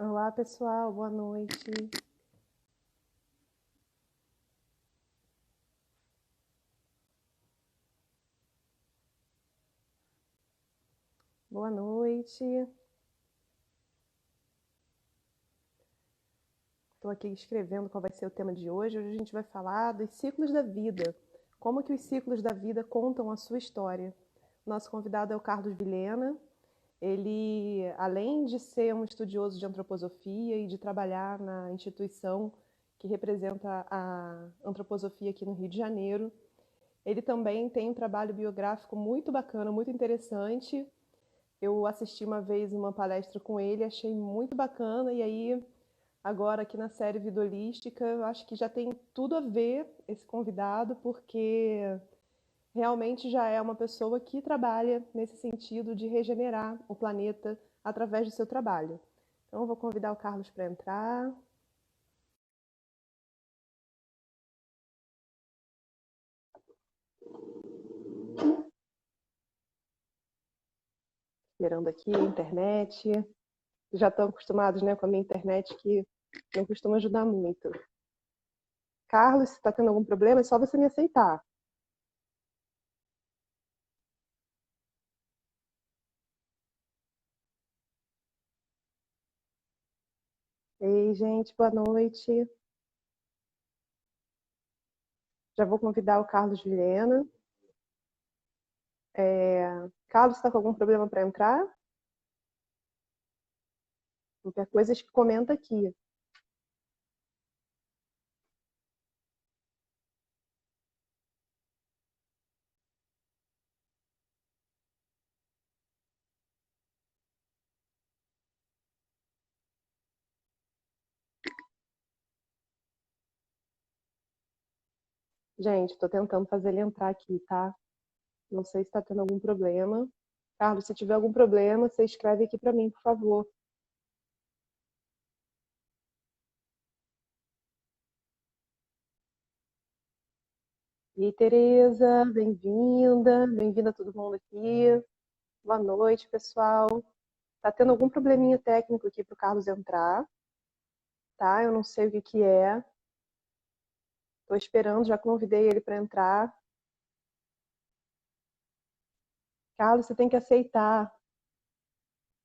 Olá, pessoal, boa noite. Boa noite. Estou aqui escrevendo qual vai ser o tema de hoje. Hoje a gente vai falar dos ciclos da vida. Como que os ciclos da vida contam a sua história. Nosso convidado é o Carlos Vilhena. Ele, além de ser um estudioso de antroposofia e de trabalhar na instituição que representa a antroposofia aqui no Rio de Janeiro, ele também tem um trabalho biográfico muito bacana, muito interessante. Eu assisti uma vez uma palestra com ele, achei muito bacana, e aí, agora aqui na série Vida Holística, eu acho que já tem tudo a ver esse convidado, porque realmente já é uma pessoa que trabalha nesse sentido de regenerar o planeta através do seu trabalho. Então, eu vou convidar o Carlos para entrar. Esperando aqui a internet. Já estão acostumados, né, com a minha internet, que não costuma ajudar muito. Carlos, se está tendo algum problema, é só você me aceitar. Ei, gente, boa noite. Já vou convidar o Carlos Vilhena. Carlos, está com algum problema para entrar? Qualquer coisa, comenta aqui. Gente, estou tentando fazer ele entrar aqui, tá? Não sei se está tendo algum problema. Carlos, se tiver algum problema, você escreve aqui para mim, por favor. E aí, Tereza, bem-vinda. Bem-vinda a todo mundo aqui. Boa noite, pessoal. Tá tendo algum probleminha técnico aqui para o Carlos entrar, tá? Eu não sei o que que é. Estou esperando, já convidei ele para entrar. Carlos, você tem que aceitar.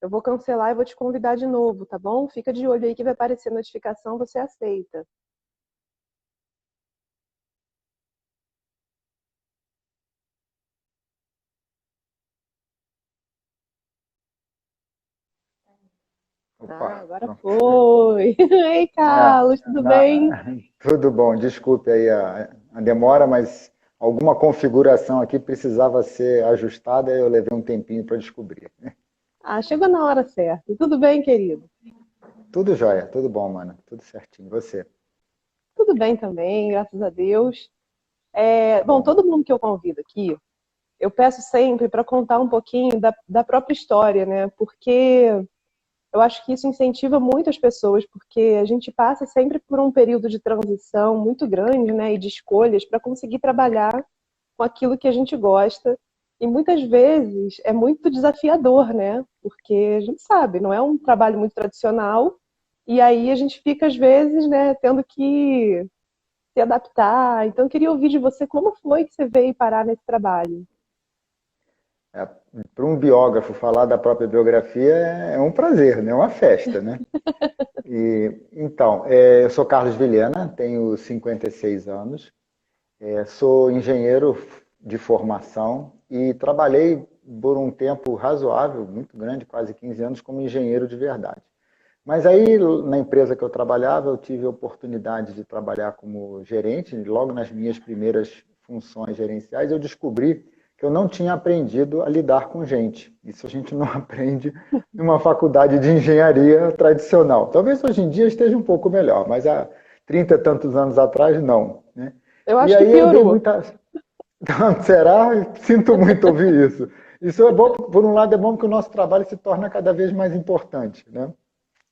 Eu vou cancelar e vou te convidar de novo, tá bom? Fica de olho aí que vai aparecer notificação, você aceita. Opa, Agora pronto. foi. Ei, Ah, Carlos, tudo bem? tudo bom, desculpe aí a demora, mas alguma configuração aqui precisava ser ajustada e eu levei um tempinho para descobrir. Ah, chegou na hora certa. Tudo bem, querido? Tudo jóia, tudo bom, mano, tudo certinho. E você? Tudo bem também, graças a Deus. Tá Bom, bom. todo mundo que eu convido aqui, eu peço sempre para contar um pouquinho da própria história, né? Porque eu acho que isso incentiva muito as pessoas, porque a gente passa sempre por um período de transição muito grande, né? E de escolhas para conseguir trabalhar com aquilo que a gente gosta. E muitas vezes é muito desafiador, né? Porque a gente sabe, não é um trabalho muito tradicional. E aí a gente fica, às vezes, né, tendo que se adaptar. Então, eu queria ouvir de você como foi que você veio parar nesse trabalho. É, para um biógrafo falar da própria biografia é um prazer, né? É uma festa, né? Eu sou Carlos Vilhena, tenho 56 anos. Sou engenheiro de formação e trabalhei por um tempo razoável, muito grande, quase 15 anos, como engenheiro de verdade. Mas aí, na empresa que eu trabalhava, eu tive a oportunidade de trabalhar como gerente. Logo nas minhas primeiras funções gerenciais, eu descobri que eu não tinha aprendido a lidar com gente. Isso a gente não aprende numa faculdade de engenharia tradicional. Talvez hoje em dia esteja um pouco melhor, mas há 30 e tantos anos atrás, não, né? Eu E acho que aí eu dei piorou. muita. Será? Sinto muito ouvir isso. Isso é bom, por um lado é bom que o nosso trabalho se torna cada vez mais importante, né?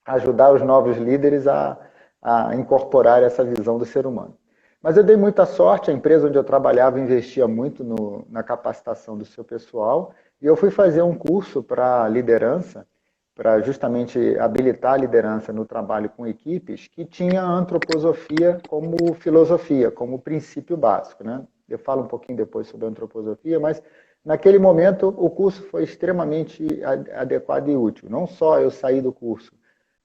Ajudar os novos líderes a incorporar essa visão do ser humano. Mas eu dei muita sorte, a empresa onde eu trabalhava investia muito na capacitação do seu pessoal, e eu fui fazer um curso para liderança para justamente habilitar a liderança no trabalho com equipes, que tinha a antroposofia como filosofia, como princípio básico, né? Eu falo um pouquinho depois sobre a antroposofia, mas naquele momento o curso foi extremamente adequado e útil. Não só eu saí do curso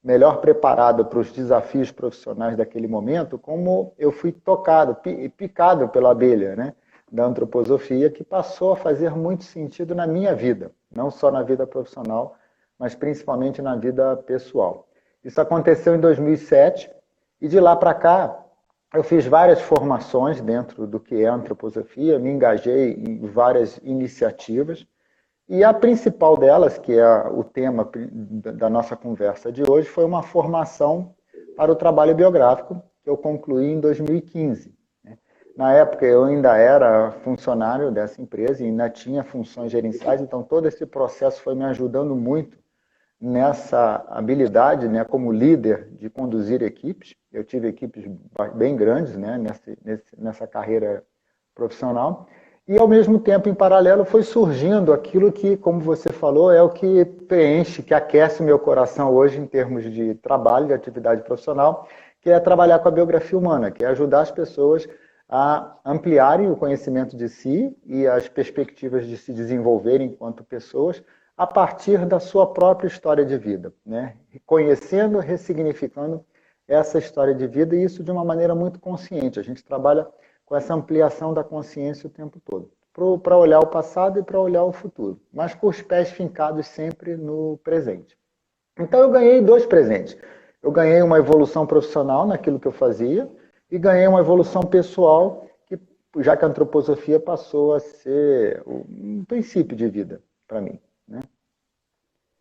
melhor preparado para os desafios profissionais daquele momento, como eu fui tocado, picado pela abelha, né, da antroposofia, que passou a fazer muito sentido na minha vida, não só na vida profissional, mas principalmente na vida pessoal. Isso aconteceu em 2007 e de lá para cá eu fiz várias formações dentro do que é antroposofia, me engajei em várias iniciativas e a principal delas, que é o tema da nossa conversa de hoje, foi uma formação para o trabalho biográfico que eu concluí em 2015. Na época eu ainda era funcionário dessa empresa e ainda tinha funções gerenciais, então todo esse processo foi me ajudando muito nessa habilidade, né, como líder de conduzir equipes. Eu tive equipes bem grandes, né, nessa carreira profissional. E, ao mesmo tempo, em paralelo, foi surgindo aquilo que, como você falou, é o que preenche, que aquece o meu coração hoje em termos de trabalho, de atividade profissional, que é trabalhar com a biografia humana, que é ajudar as pessoas a ampliarem o conhecimento de si e as perspectivas de se desenvolverem enquanto pessoas, a partir da sua própria história de vida, né? Conhecendo, ressignificando essa história de vida, e isso de uma maneira muito consciente. A gente trabalha com essa ampliação da consciência o tempo todo, para olhar o passado e para olhar o futuro, mas com os pés fincados sempre no presente. Então eu ganhei 2 presentes. Eu ganhei uma evolução profissional naquilo que eu fazia e ganhei uma evolução pessoal, que, já que a antroposofia passou a ser um princípio de vida para mim. Né?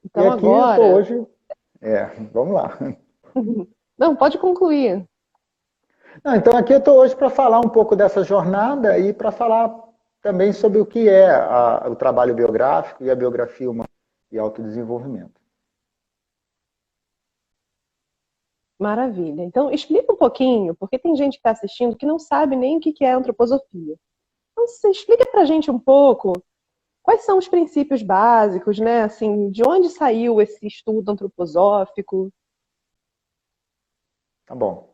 Então e aqui agora... eu estou hoje... vamos lá. Não, pode concluir. Não, então aqui eu estou hoje para falar um pouco dessa jornada e para falar também sobre o que é o trabalho biográfico e a biografia humana e autodesenvolvimento. Maravilha. Então, explica um pouquinho, porque tem gente que está assistindo que não sabe nem o que é antroposofia. Então, você explica para a gente um pouco quais são os princípios básicos, né? Assim, de onde saiu esse estudo antroposófico? Tá bom.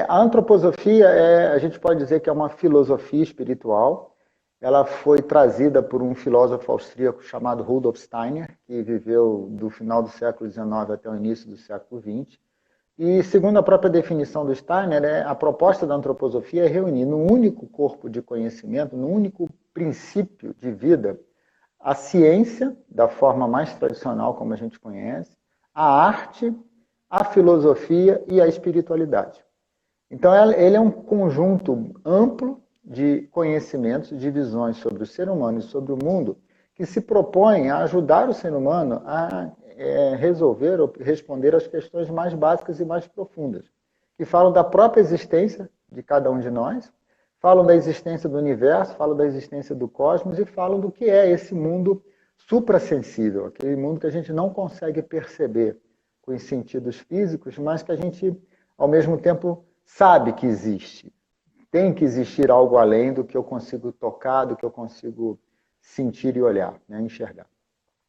A antroposofia, a gente pode dizer que é uma filosofia espiritual. Ela foi trazida por um filósofo austríaco chamado Rudolf Steiner, que viveu do final do século XIX até o início do século XX. E, segundo a própria definição do Steiner, a proposta da antroposofia é reunir num único corpo de conhecimento, num único princípio de vida, a ciência, da forma mais tradicional como a gente conhece, a arte, a filosofia e a espiritualidade. Então, ele é um conjunto amplo de conhecimentos, de visões sobre o ser humano e sobre o mundo, que se propõe a ajudar o ser humano a resolver ou responder às questões mais básicas e mais profundas, que falam da própria existência de cada um de nós, falam da existência do universo, falam da existência do cosmos e falam do que é esse mundo suprassensível, aquele mundo que a gente não consegue perceber com os sentidos físicos, mas que a gente, ao mesmo tempo, sabe que existe. Tem que existir algo além do que eu consigo tocar, do que eu consigo sentir e olhar, né, enxergar.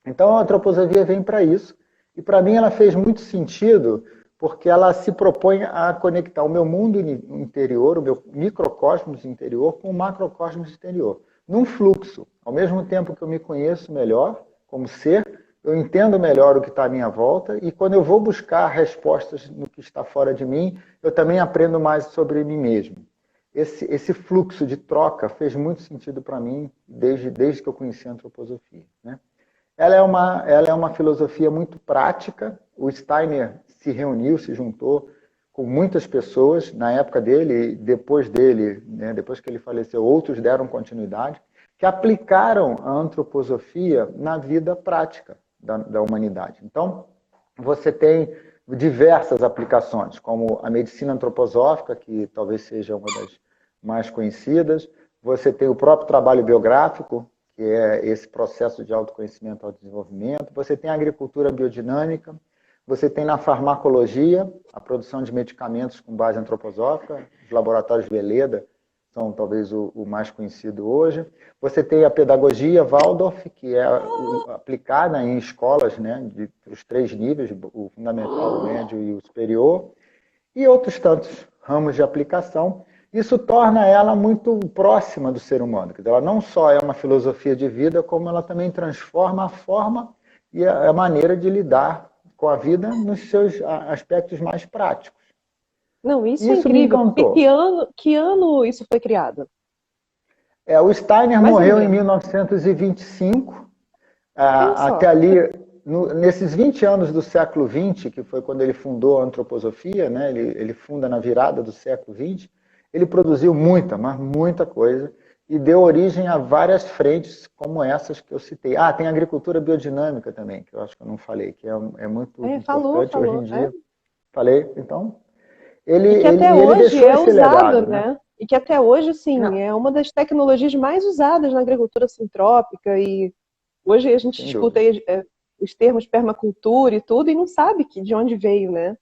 Então a antroposofia vem para isso, e para mim ela fez muito sentido, porque ela se propõe a conectar o meu mundo interior, o meu microcosmos interior, com o macrocosmos exterior, num fluxo. Ao mesmo tempo que eu me conheço melhor como ser, eu entendo melhor o que está à minha volta, e quando eu vou buscar respostas no que está fora de mim, eu também aprendo mais sobre mim mesmo. Esse fluxo de troca fez muito sentido para mim desde que eu conheci a antroposofia. Né? Ela é uma filosofia muito prática. O Steiner se juntou com muitas pessoas na época dele, depois dele, né, depois que ele faleceu, outros deram continuidade, que aplicaram a antroposofia na vida prática da humanidade. Então, você tem diversas aplicações, como a medicina antroposófica, que talvez seja uma das mais conhecidas. Você tem o próprio trabalho biográfico, que é esse processo de autoconhecimento e autodesenvolvimento. Você tem a agricultura biodinâmica. Você tem na farmacologia a produção de medicamentos com base antroposófica. Os laboratórios Veleda são talvez o mais conhecido hoje. Você tem a pedagogia Waldorf, que é aplicada em escolas, né, os 3 níveis, o fundamental, o médio e o superior, e outros tantos ramos de aplicação. Isso torna ela muito próxima do ser humano. Quer dizer, ela não só é uma filosofia de vida, como ela também transforma a forma e a maneira de lidar com a vida nos seus aspectos mais práticos. Não, isso é Isso me incrível, porque encantou. que ano isso foi criado? O Steiner Mais ou morreu em menos. 1925. Olha Até só. ali, nesses 20 anos do século XX, que foi quando ele fundou a antroposofia, né? Ele funda na virada do século XX, ele produziu muita, mas muita coisa, e deu origem a várias frentes como essas que eu citei. Tem a agricultura biodinâmica também, que eu acho que eu não falei, que é muito Falou, importante hoje falou. em dia. Falei, então, ele, E que ele, até e ele hoje deixou é esse usado, legado, né? né? E que até hoje, assim, Não, é uma das tecnologias mais usadas na agricultura sintrópica. E hoje a gente sem escuta dúvida. aí, os termos permacultura e tudo e não sabe de onde veio, né?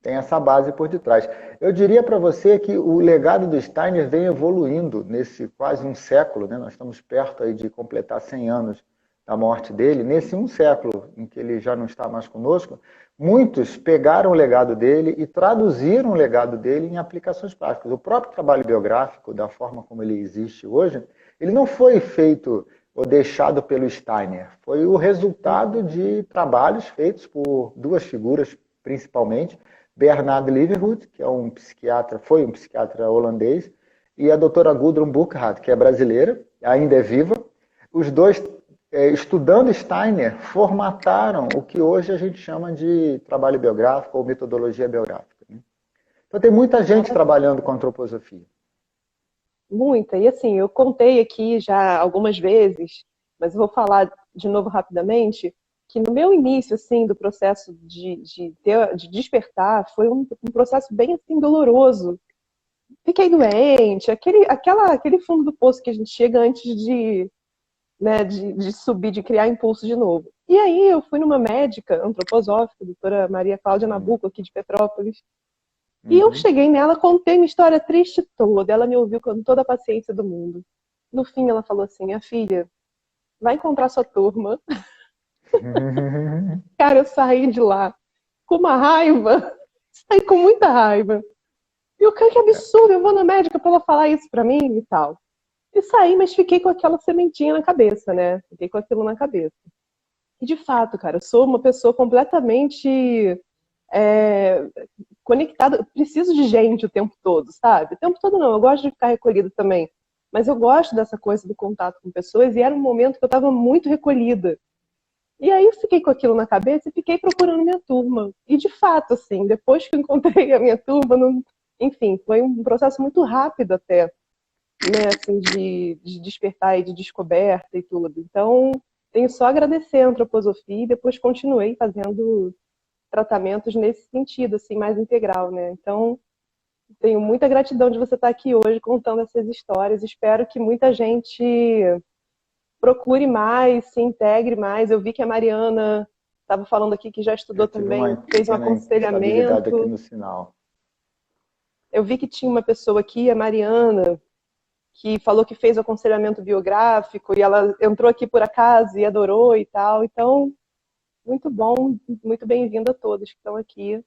Tem essa base por detrás. Eu diria para você que o legado do Steiner vem evoluindo nesse quase um século, né? Nós estamos perto aí de completar 100 anos da morte dele. Nesse um século em que ele já não está mais conosco, muitos pegaram o legado dele e traduziram o legado dele em aplicações práticas. O próprio trabalho biográfico, da forma como ele existe hoje, ele não foi feito ou deixado pelo Steiner. Foi o resultado de trabalhos feitos por 2 figuras, principalmente, Bernard Liverhood, que é um psiquiatra, foi um psiquiatra holandês, e a doutora Gudrun Burkhardt, que é brasileira, ainda é viva. Os dois, estudando Steiner, formataram o que hoje a gente chama de trabalho biográfico ou metodologia biográfica. Né? Então tem muita gente trabalhando com antroposofia. Muita. E assim, eu contei aqui já algumas vezes, mas eu vou falar de novo rapidamente, que no meu início, assim, do processo de despertar, foi um processo bem, assim, doloroso. Fiquei doente, aquele fundo do poço que a gente chega antes né, de subir, de criar impulso de novo. E aí eu fui numa médica antroposófica, a doutora Maria Cláudia Nabuco, aqui de Petrópolis, e eu Uhum. cheguei nela, contei minha história triste toda. Ela me ouviu com toda a paciência do mundo. No fim, ela falou assim: minha filha, vai encontrar sua turma. Cara, eu saí de lá com uma raiva, saí com muita raiva. E o cara, que absurdo, eu vou na médica pra ela falar isso pra mim e tal. E saí, mas fiquei com aquela sementinha na cabeça, né? Fiquei com aquilo na cabeça. E de fato, cara, eu sou uma pessoa completamente é, conectada, preciso de gente o tempo todo, sabe? O tempo todo não, eu gosto de ficar recolhida também. Mas eu gosto dessa coisa do contato com pessoas e era um momento que eu estava muito recolhida. E aí eu fiquei com aquilo na cabeça e fiquei procurando minha turma. E de fato, assim, depois que eu encontrei a minha turma, enfim, foi um processo muito rápido até, né, assim, de despertar e de descoberta e tudo. Então, tenho só a agradecer a antroposofia e depois continuei fazendo tratamentos nesse sentido, assim, mais integral, né? Então, tenho muita gratidão de você estar aqui hoje contando essas histórias. Espero que muita gente procure mais, se integre mais. Eu vi que a Mariana estava falando aqui que já estudou Tive uma também, fez um pequena instabilidade aqui aconselhamento. no sinal. Eu vi que tinha uma pessoa aqui, a Mariana, que falou que fez o aconselhamento biográfico e ela entrou aqui por acaso e adorou e tal. Então, muito bom, muito bem-vindo a todos que estão aqui.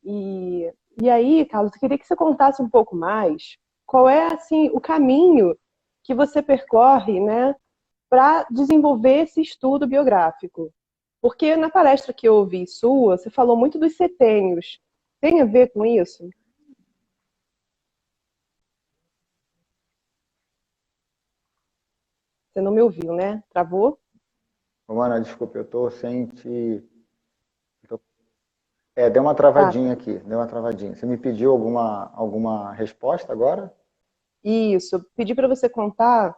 E aí, Carlos, eu queria que você contasse um pouco mais qual é assim o caminho que você percorre, né, para desenvolver esse estudo biográfico. Porque na palestra que eu ouvi sua, você falou muito dos setênios. Tem a ver com isso? Você não me ouviu, né? Travou? Romana, desculpa, eu estou sem te... Deu uma Ah, travadinha aqui, deu uma travadinha. Você me pediu alguma resposta agora? isso. Eu pedi para você contar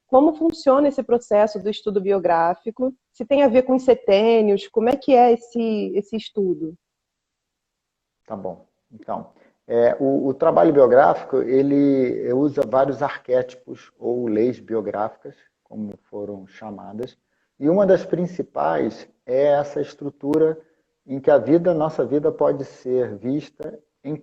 como funciona esse processo do estudo biográfico, se tem a ver com os setênios, como é que é esse estudo? Tá bom. Então, o trabalho biográfico, ele usa vários arquétipos ou leis biográficas, como foram chamadas, e uma das principais é essa estrutura em que nossa vida pode ser vista em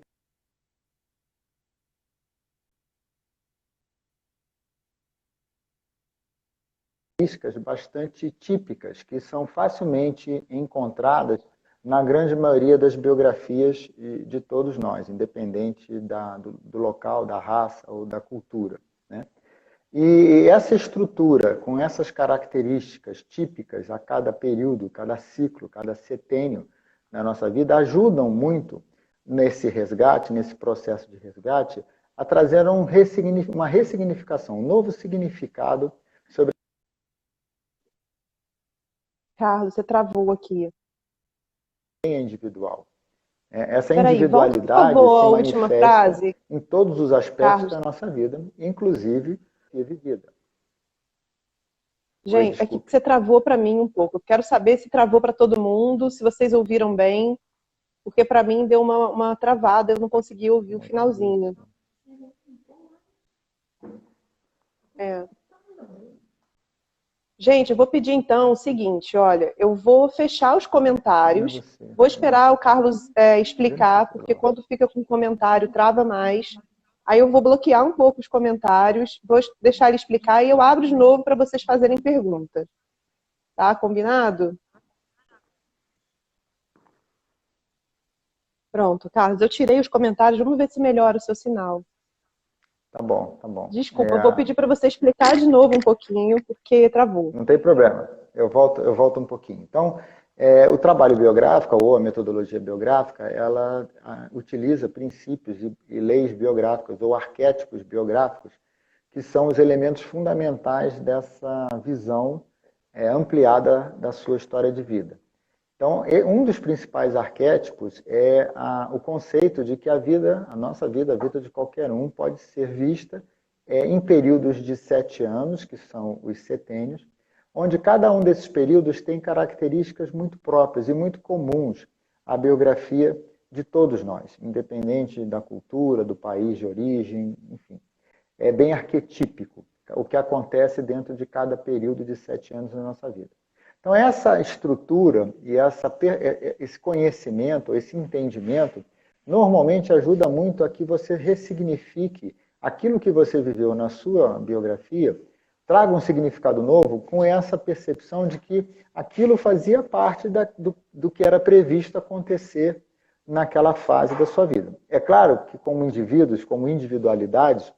características bastante típicas, que são facilmente encontradas na grande maioria das biografias de todos nós, independente do local, da raça ou da cultura, né? E essa estrutura, com essas características típicas a cada período, cada ciclo, cada setênio na nossa vida, ajudam muito nesse resgate, nesse processo de resgate, a trazer uma ressignificação, um novo significado sobre Carlos, você travou aqui. a individual. Essa Peraí, volta, por individualidade favor, se a última manifesta frase, em todos os aspectos Carlos. da nossa vida, inclusive a vivida. Oi, Gente, aqui desculpe. você travou para mim um pouco. Eu quero saber se travou para todo mundo, se vocês ouviram bem, porque para mim deu uma travada, eu não consegui ouvir o finalzinho. É. Gente, eu vou pedir então o seguinte, olha, eu vou fechar os comentários, vou esperar o Carlos explicar, porque quando fica com comentário trava mais. Aí eu vou bloquear um pouco os comentários, vou deixar ele explicar e eu abro de novo para vocês fazerem perguntas. Tá? Combinado? Pronto, Carlos, eu tirei os comentários, vamos ver se melhora o seu sinal. Tá bom, tá bom. Desculpa, eu vou pedir para você explicar de novo um pouquinho, porque travou. Não tem problema, eu volto um pouquinho. Então, o trabalho biográfico, ou a metodologia biográfica, ela utiliza princípios e leis biográficas, ou arquétipos biográficos, que são os elementos fundamentais dessa visão ampliada da sua história de vida. Então, um dos principais arquétipos é o conceito de que a nossa vida, a vida de qualquer um, pode ser vista em períodos de 7 anos, que são os setênios, onde cada um desses períodos tem características muito próprias e muito comuns à biografia de todos nós, independente da cultura, do país de origem, enfim. É bem arquetípico o que acontece dentro de cada período de 7 anos na nossa vida. Então, essa estrutura e esse conhecimento, esse entendimento, normalmente ajuda muito a que você ressignifique aquilo que você viveu na sua biografia, traga um significado novo com essa percepção de que aquilo fazia parte do que era previsto acontecer naquela fase da sua vida. É claro que, como indivíduos, como individualidades,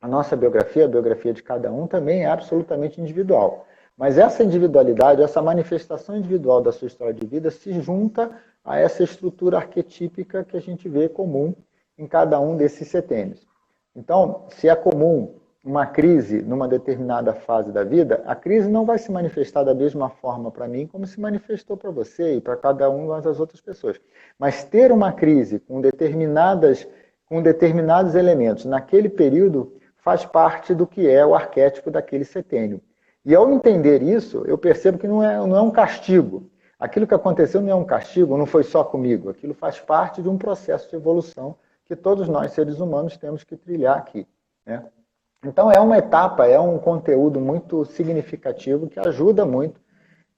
a nossa biografia, a biografia de cada um, também é absolutamente individual. Mas essa individualidade, essa manifestação individual da sua história de vida se junta a essa estrutura arquetípica que a gente vê comum em cada um desses setênios. Então, se é comum uma crise numa determinada fase da vida, a crise não vai se manifestar da mesma forma para mim como se manifestou para você e para cada uma das outras pessoas. Mas ter uma crise com determinados elementos naquele período faz parte do que é o arquétipo daquele setênio. E ao entender isso, eu percebo que não é um castigo. Aquilo que aconteceu não é um castigo, não foi só comigo. Aquilo faz parte de um processo de evolução que todos nós, seres humanos, temos que trilhar aqui, né? Então, é uma etapa, é um conteúdo muito significativo que ajuda muito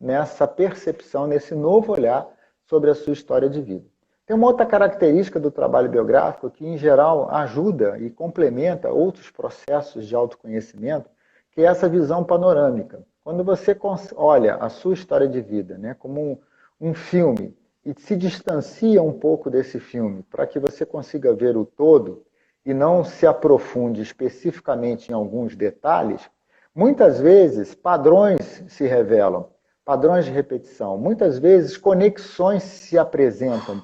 nessa percepção, nesse novo olhar sobre a sua história de vida. Tem uma outra característica do trabalho biográfico que, em geral, ajuda e complementa outros processos de autoconhecimento, que é essa visão panorâmica. Quando você olha a sua história de vida, né, como um filme e se distancia um pouco desse filme para que você consiga ver o todo e não se aprofunde especificamente em alguns detalhes, muitas vezes padrões se revelam, padrões de repetição. Muitas vezes conexões se apresentam,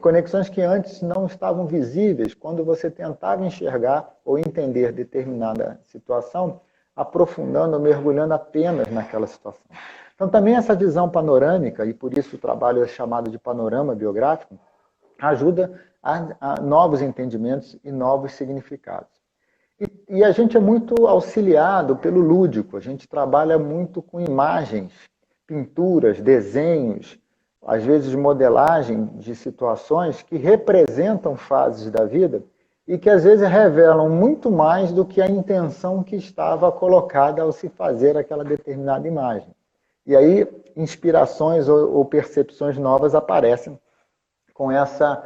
conexões que antes não estavam visíveis quando você tentava enxergar ou entender determinada situação, aprofundando, mergulhando apenas naquela situação. Então, também essa visão panorâmica, e por isso o trabalho é chamado de panorama biográfico, ajuda a novos entendimentos e novos significados. E a gente é muito auxiliado pelo lúdico, a gente trabalha muito com imagens, pinturas, desenhos, às vezes modelagem de situações que representam fases da vida e que às vezes revelam muito mais do que a intenção que estava colocada ao se fazer aquela determinada imagem. E aí inspirações ou percepções novas aparecem com essa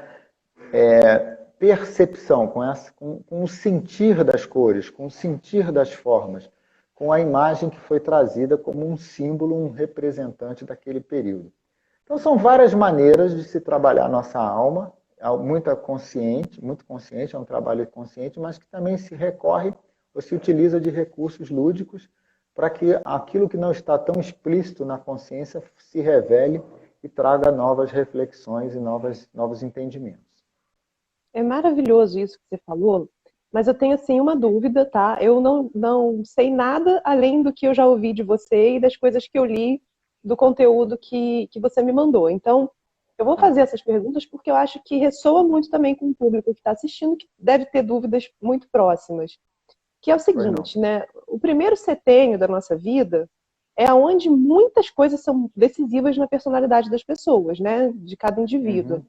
percepção, com o sentir das cores, com o sentir das formas, com a imagem que foi trazida como um símbolo, um representante daquele período. Então, são várias maneiras de se trabalhar a nossa alma, muito consciente, é um trabalho consciente, mas que também se recorre ou se utiliza de recursos lúdicos para que aquilo que não está tão explícito na consciência se revele e traga novas reflexões e novos entendimentos. É maravilhoso isso que você falou, mas eu tenho assim uma dúvida, tá? Eu não sei nada além do que eu já ouvi de você e das coisas que eu li do conteúdo que você me mandou. Então, eu vou fazer essas perguntas porque eu acho que ressoa muito também com o público que está assistindo, que deve ter dúvidas muito próximas. Que é o seguinte, né? O primeiro setênio da nossa vida é onde muitas coisas são decisivas na personalidade das pessoas, né? De cada indivíduo. Uhum.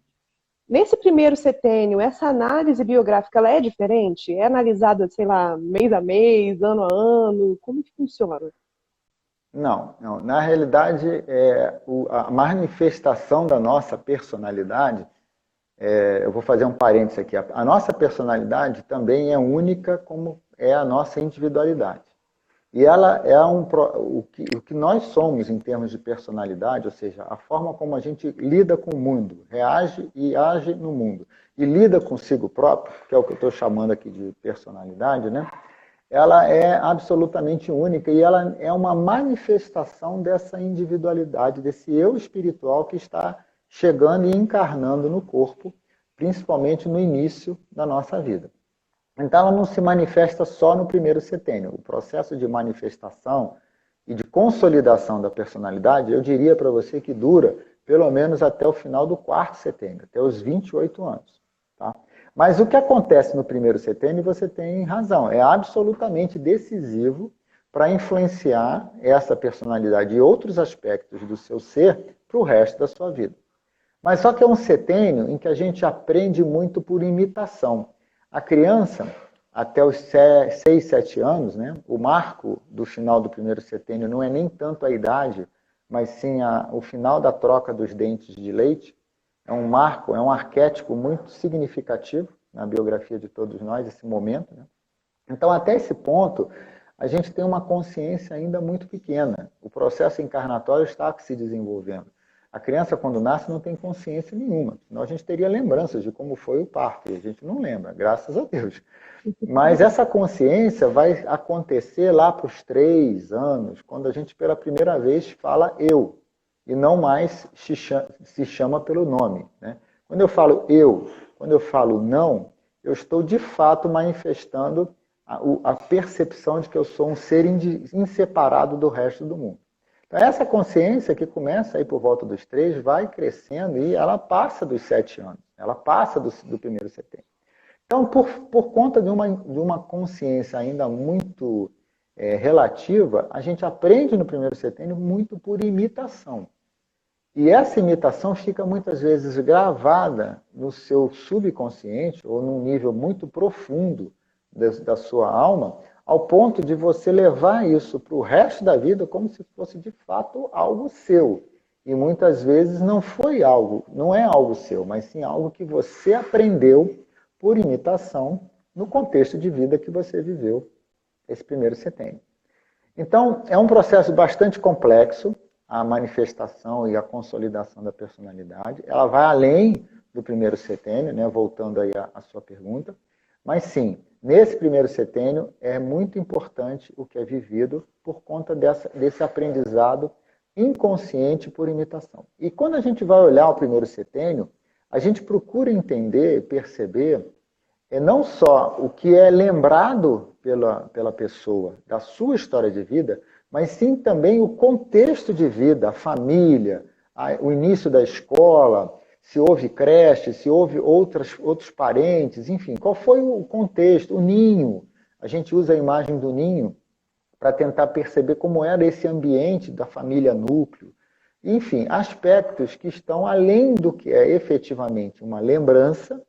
Nesse primeiro setênio, essa análise biográfica ela é diferente? É analisada, sei lá, mês a mês, ano a ano? Como que funciona? Não. Na realidade, a manifestação da nossa personalidade, eu vou fazer um parênteses aqui, a nossa personalidade também é única como é a nossa individualidade. E ela é o que nós somos em termos de personalidade, ou seja, a forma como a gente lida com o mundo, reage e age no mundo, e lida consigo próprio, que é o que eu estou chamando aqui de personalidade, né? Ela é absolutamente única e ela é uma manifestação dessa individualidade, desse eu espiritual que está chegando e encarnando no corpo, principalmente no início da nossa vida. Então, ela não se manifesta só no primeiro setênio. O processo de manifestação e de consolidação da personalidade, eu diria para você que dura pelo menos até o final do quarto setênio, até os 28 anos. Tá? Mas o que acontece no primeiro setênio, você tem razão, é absolutamente decisivo para influenciar essa personalidade e outros aspectos do seu ser para o resto da sua vida. Mas só que é um setênio em que a gente aprende muito por imitação. A criança, até os 6, 7 anos, né, o marco do final do primeiro setênio não é nem tanto a idade, mas sim o final da troca dos dentes de leite. É um marco, é um arquétipo muito significativo na biografia de todos nós, esse momento. Né? Então, até esse ponto, a gente tem uma consciência ainda muito pequena. O processo encarnatório está se desenvolvendo. A criança, quando nasce, não tem consciência nenhuma. Senão a gente teria lembranças de como foi o parto. E a gente não lembra, graças a Deus. Mas essa consciência vai acontecer lá para os 3 anos, quando a gente pela primeira vez fala eu. E não mais se chama pelo nome. Né? Quando eu falo eu, quando eu falo não, eu estou de fato manifestando a percepção de que eu sou um ser inseparado do resto do mundo. Então, essa consciência que começa aí por volta dos 3, vai crescendo e ela passa dos 7 anos, ela passa do primeiro setênio. Então, por conta de uma consciência ainda muito relativa, a gente aprende no primeiro setênio muito por imitação. E essa imitação fica muitas vezes gravada no seu subconsciente ou num nível muito profundo da sua alma, ao ponto de você levar isso para o resto da vida como se fosse de fato algo seu. E muitas vezes não é algo seu, mas sim algo que você aprendeu por imitação no contexto de vida que você viveu esse primeiro setênio. Então, é um processo bastante complexo, a manifestação e a consolidação da personalidade. Ela vai além do primeiro setênio, né? Voltando aí à sua pergunta. Mas sim, nesse primeiro setênio é muito importante o que é vivido por conta desse aprendizado inconsciente por imitação. E quando a gente vai olhar o primeiro setênio, a gente procura entender, perceber, não só o que é lembrado pela pessoa da sua história de vida, mas sim também o contexto de vida, a família, o início da escola, se houve creche, se houve outros parentes, enfim, qual foi o contexto, o ninho. A gente usa a imagem do ninho para tentar perceber como era esse ambiente da família núcleo. Enfim, aspectos que estão além do que é efetivamente uma lembrança,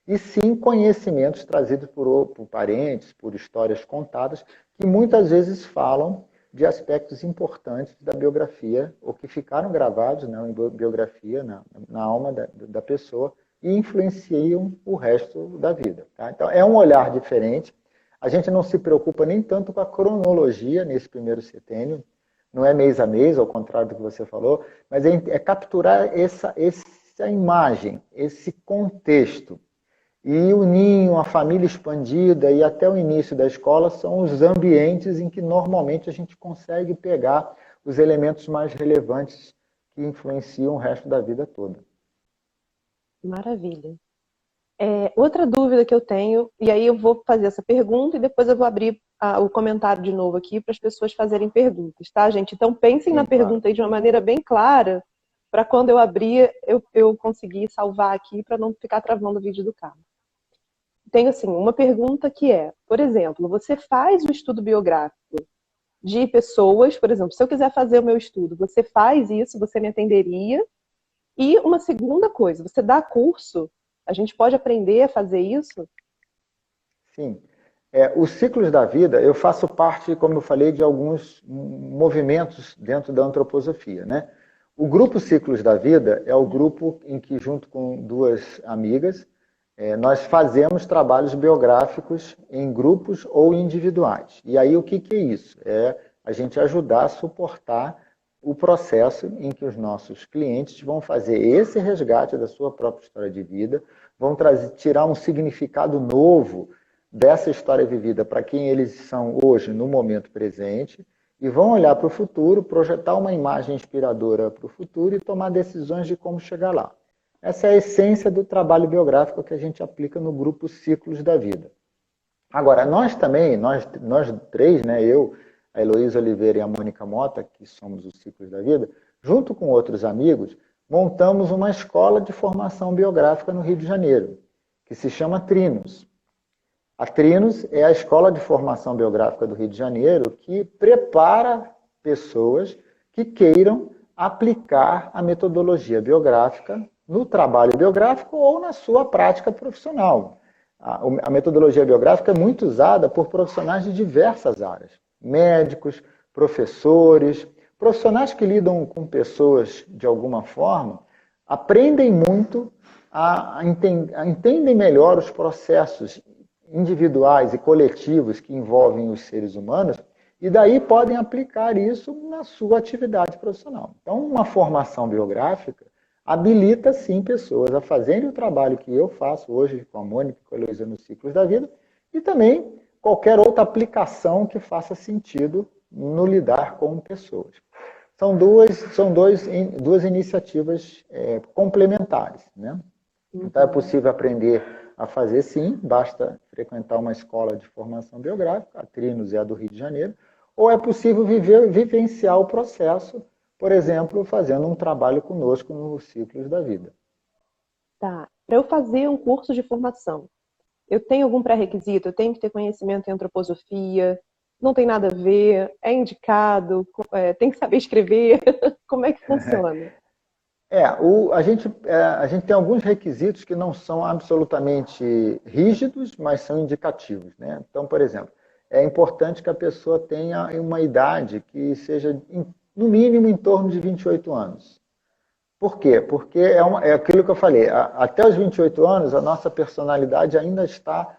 e sim conhecimentos trazidos por parentes, por histórias contadas, que muitas vezes falam de aspectos importantes da biografia, ou que ficaram gravados na biografia, na alma da pessoa, e influenciam o resto da vida. Tá? Então, é um olhar diferente. A gente não se preocupa nem tanto com a cronologia nesse primeiro setênio, não é mês a mês, ao contrário do que você falou, mas é capturar essa imagem, esse contexto. E o ninho, a família expandida e até o início da escola são os ambientes em que normalmente a gente consegue pegar os elementos mais relevantes que influenciam o resto da vida toda. Maravilha. Outra dúvida que eu tenho, e aí eu vou fazer essa pergunta e depois eu vou abrir o comentário de novo aqui para as pessoas fazerem perguntas, tá, gente? Então pensem na pergunta aí de uma maneira bem clara, para quando eu abrir, eu conseguir salvar aqui para não ficar travando o vídeo do carro. Tenho, assim, uma pergunta que é, por exemplo, você faz o estudo biográfico de pessoas, por exemplo, se eu quiser fazer o meu estudo, você faz isso, você me atenderia? E uma segunda coisa, você dá curso? A gente pode aprender a fazer isso? Sim. Os ciclos da vida, eu faço parte, como eu falei, de alguns movimentos dentro da antroposofia, né? O grupo Ciclos da Vida é o grupo em que, junto com duas amigas, nós fazemos trabalhos biográficos em grupos ou individuais. E aí o que é isso? É a gente ajudar a suportar o processo em que os nossos clientes vão fazer esse resgate da sua própria história de vida, vão tirar um significado novo dessa história vivida para quem eles são hoje, no momento presente, e vão olhar para o futuro, projetar uma imagem inspiradora para o futuro e tomar decisões de como chegar lá. Essa é a essência do trabalho biográfico que a gente aplica no grupo Ciclos da Vida. Agora, nós também, nós três, né, eu, a Heloísa Oliveira e a Mônica Mota, que somos os Ciclos da Vida, junto com outros amigos, montamos uma escola de formação biográfica no Rio de Janeiro, que se chama Trinos. A Trinos é a escola de formação biográfica do Rio de Janeiro que prepara pessoas que queiram aplicar a metodologia biográfica no trabalho biográfico ou na sua prática profissional. A metodologia biográfica é muito usada por profissionais de diversas áreas. Médicos, professores, profissionais que lidam com pessoas de alguma forma, aprendem muito, entendem melhor os processos individuais e coletivos que envolvem os seres humanos e daí podem aplicar isso na sua atividade profissional. Então, uma formação biográfica habilita, sim, pessoas a fazerem o trabalho que eu faço hoje com a Mônica e com a Heloísa nos Ciclos da Vida e também qualquer outra aplicação que faça sentido no lidar com pessoas. São duas iniciativas complementares, né? Então, é possível aprender a fazer, sim, basta frequentar uma escola de formação biográfica, a Trinos e a do Rio de Janeiro, ou é possível vivenciar o processo, por exemplo, fazendo um trabalho conosco nos Ciclos da Vida. Tá. Para eu fazer um curso de formação, eu tenho algum pré-requisito? Eu tenho que ter conhecimento em antroposofia? Não tem nada a ver? É indicado? Tem que saber escrever? Como é que funciona? A gente tem alguns requisitos que não são absolutamente rígidos, mas são indicativos, né? Então, por exemplo, é importante que a pessoa tenha uma idade que seja, no mínimo, em torno de 28 anos. Por quê? Porque é aquilo que eu falei, até os 28 anos, a nossa personalidade ainda está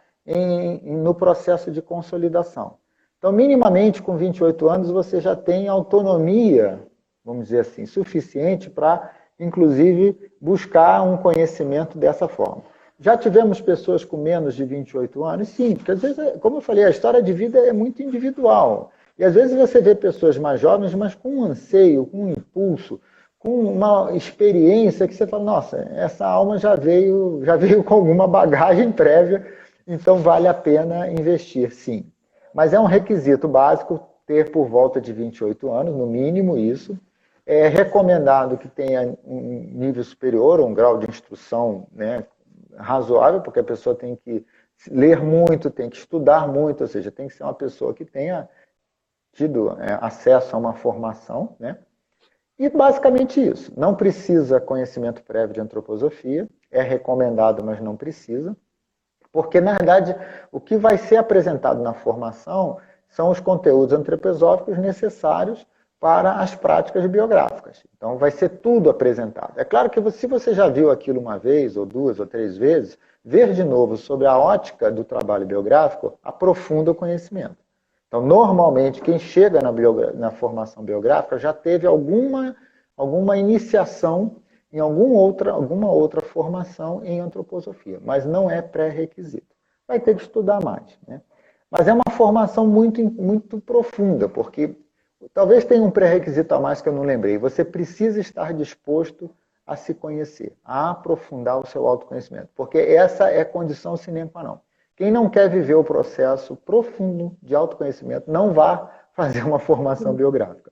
no processo de consolidação. Então, minimamente, com 28 anos, você já tem autonomia, vamos dizer assim, suficiente para, inclusive, buscar um conhecimento dessa forma. Já tivemos pessoas com menos de 28 anos? Sim, porque às vezes, como eu falei, a história de vida é muito individual. E às vezes você vê pessoas mais jovens, mas com um anseio, com um impulso, com uma experiência que você fala, nossa, essa alma já veio com alguma bagagem prévia, então vale a pena investir, sim. Mas é um requisito básico ter por volta de 28 anos, no mínimo isso. É recomendado que tenha um nível superior, um grau de instrução, né, razoável, porque a pessoa tem que ler muito, tem que estudar muito, ou seja, tem que ser uma pessoa que tenha tido acesso a uma formação, né? E basicamente isso. Não precisa conhecimento prévio de antroposofia, é recomendado, mas não precisa, porque, na verdade, o que vai ser apresentado na formação são os conteúdos antroposóficos necessários para as práticas biográficas. Então, vai ser tudo apresentado. É claro que se você já viu aquilo uma vez, ou duas, ou três vezes, ver de novo sobre a ótica do trabalho biográfico aprofunda o conhecimento. Então, normalmente, quem chega na formação biográfica já teve alguma iniciação em alguma outra formação em antroposofia, mas não é pré-requisito. Vai ter que estudar mais, né? Mas é uma formação muito, muito profunda, porque talvez tenha um pré-requisito a mais que eu não lembrei. Você precisa estar disposto a se conhecer, a aprofundar o seu autoconhecimento, porque essa é a condição sine qua non. Quem não quer viver o processo profundo de autoconhecimento não vá fazer uma formação biográfica.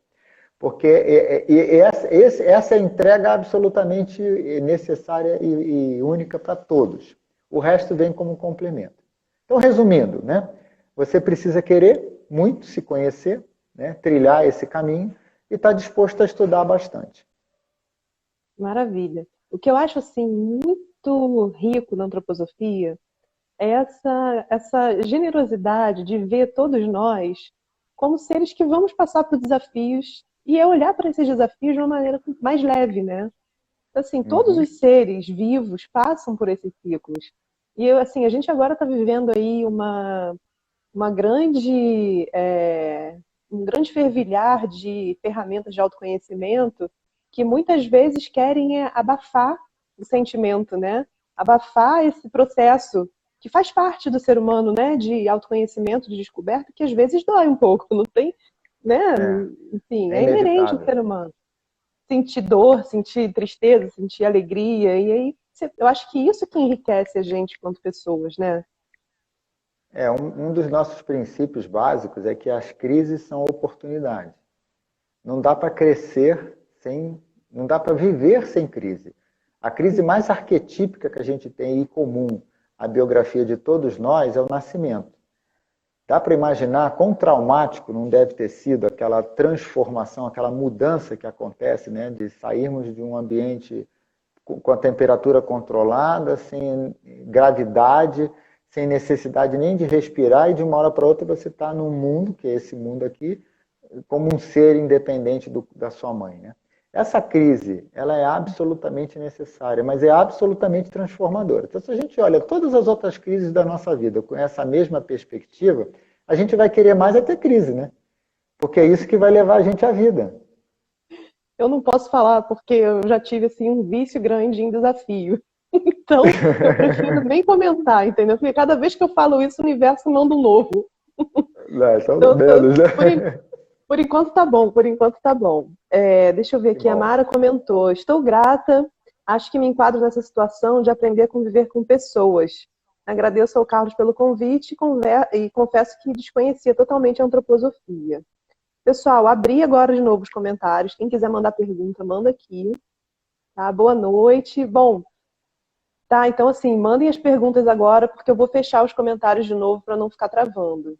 Porque essa é a entrega absolutamente necessária e única para todos. O resto vem como complemento. Então, resumindo, né? Você precisa querer muito se conhecer, né? Trilhar esse caminho e estar disposto a estudar bastante. Maravilha. O que eu acho assim muito rico na antroposofia é essa generosidade de ver todos nós como seres que vamos passar por desafios e é olhar para esses desafios de uma maneira mais leve, né? Assim, todos Uhum. os seres vivos passam por esses ciclos. E assim, a gente agora está vivendo aí uma um grande fervilhar de ferramentas de autoconhecimento que muitas vezes querem abafar o sentimento, né? Abafar esse processo que faz parte do ser humano, né? De autoconhecimento, de descoberta, que às vezes dói um pouco, não tem, né? Enfim, É é inerente ao inevitável. ser humano. Sentir dor, sentir tristeza, sentir alegria, e aí eu acho que isso que enriquece a gente enquanto pessoas, né? Um dos nossos princípios básicos é que as crises são oportunidades. Não dá para crescer não dá para viver sem crise. A crise mais arquetípica que a gente tem e comum à biografia de todos nós é o nascimento. Dá para imaginar quão traumático não deve ter sido aquela transformação, aquela mudança que acontece, né, de sairmos de um ambiente com a temperatura controlada, sem gravidade, sem necessidade nem de respirar, e de uma hora para outra você está num mundo, que é esse mundo aqui, como um ser independente da sua mãe, né? Essa crise, ela é absolutamente necessária, mas é absolutamente transformadora. Então, se a gente olha todas as outras crises da nossa vida com essa mesma perspectiva, a gente vai querer mais é ter crise, né? Porque é isso que vai levar a gente à vida. Eu não posso falar porque eu já tive assim um vício grande em desafio. Então, eu prefiro nem comentar, entendeu? Porque cada vez que eu falo isso, o universo manda um novo. Não, só Então, menos, né? por enquanto tá bom, por enquanto tá bom. Deixa eu ver Que aqui, a bom. Mara comentou: estou grata, acho que me enquadro nessa situação de aprender a conviver com pessoas. Agradeço ao Carlos pelo convite e confesso que desconhecia totalmente a antroposofia. Pessoal, abri agora de novo os comentários. Quem quiser mandar pergunta, manda aqui. Tá? Boa noite. Bom, tá, então assim, mandem as perguntas agora, porque eu vou fechar os comentários de novo para não ficar travando.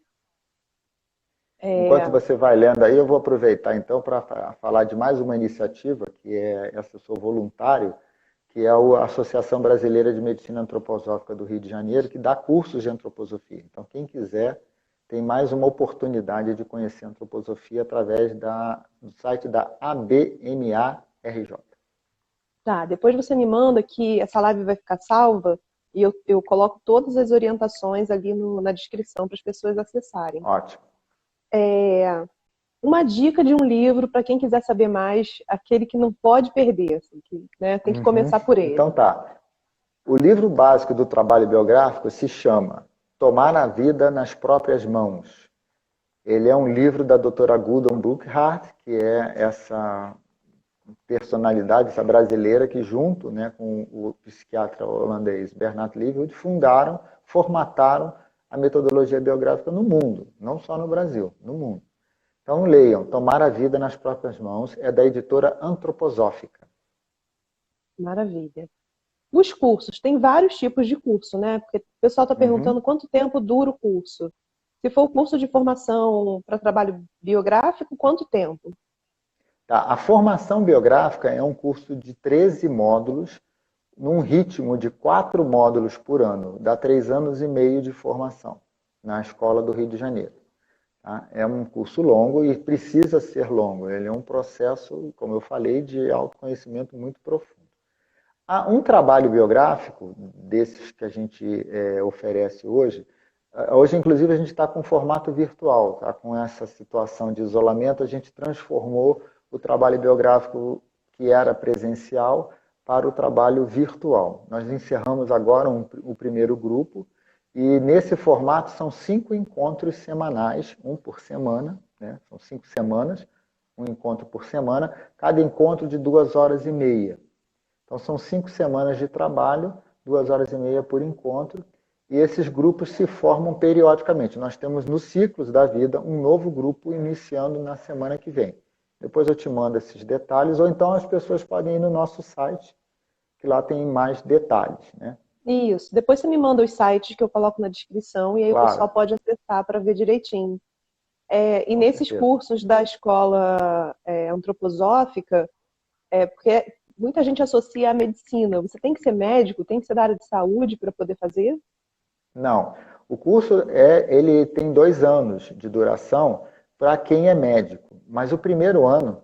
Enquanto você vai lendo aí, eu vou aproveitar então para falar de mais uma iniciativa, que é essa eu sou voluntário, que é a Associação Brasileira de Medicina Antroposófica do Rio de Janeiro, que dá cursos de antroposofia. Então, quem quiser, tem mais uma oportunidade de conhecer a antroposofia através do site da ABMA-RJ. Tá, depois você me manda que essa live vai ficar salva e eu coloco todas as orientações ali na descrição para as pessoas acessarem. Ótimo. Uma dica de um livro para quem quiser saber mais, aquele que não pode perder, assim, que, né, tem que começar por ele. Então tá. O livro básico do trabalho biográfico se chama Tomar a Vida nas Próprias Mãos. Ele é um livro da doutora Gudrun Burkhardt, que é essa personalidade, essa brasileira que junto, né, com o psiquiatra holandês Bernard Lieveld formataram a metodologia biográfica no mundo, não só no Brasil, no mundo. Então leiam, Tomar a Vida nas Próprias Mãos, é da editora Antroposófica. Maravilha. Os cursos, tem vários tipos de curso, né? Porque o pessoal está perguntando quanto tempo dura o curso. Se for o curso de formação para trabalho biográfico, quanto tempo? Tá? A formação biográfica é um curso de 13 módulos, num ritmo de 4 módulos por ano. Dá 3 anos e meio de formação na Escola do Rio de Janeiro. Tá? É um curso longo e precisa ser longo. Ele é um processo, como eu falei, de autoconhecimento muito profundo. Um trabalho biográfico, desses que a gente oferece hoje, hoje, inclusive, a gente está com formato virtual, tá? Com essa situação de isolamento, a gente transformou o trabalho biográfico que era presencial para o trabalho virtual. Nós encerramos agora o primeiro grupo e nesse formato são 5 encontros semanais, um por semana, né? São 5 semanas, um encontro por semana, cada encontro de 2 horas e meia. Então são 5 semanas de trabalho, 2 horas e meia por encontro, e esses grupos se formam periodicamente. Nós temos no Ciclos da Vida um novo grupo iniciando na semana que vem. Depois eu te mando esses detalhes, ou então as pessoas podem ir no nosso site, que lá tem mais detalhes, né? Isso. Depois você me manda os sites que eu coloco na descrição e aí o pessoal Claro, pode acessar para ver direitinho. E com nesses certeza. cursos da escola antroposófica, porque muita gente associa à medicina. Você tem que ser médico, tem que ser da área de saúde para poder fazer? Não, o curso ele tem 2 anos de duração para quem é médico, mas o primeiro ano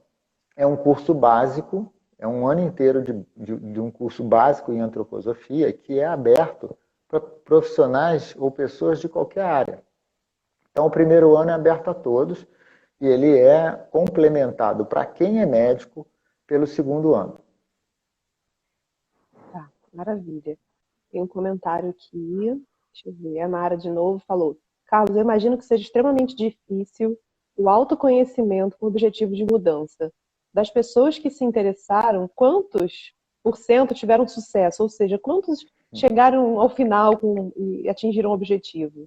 é um curso básico, é um ano inteiro de um curso básico em antroposofia que é aberto para profissionais ou pessoas de qualquer área. Então, o primeiro ano é aberto a todos e ele é complementado para quem é médico pelo segundo ano. Tá, maravilha. Tem um comentário aqui. Deixa eu ver. A Mara de novo falou: Carlos, eu imagino que seja extremamente difícil o autoconhecimento com o objetivo de mudança. Das pessoas que se interessaram, quantos por cento tiveram sucesso? Ou seja, quantos chegaram ao final e atingiram o objetivo?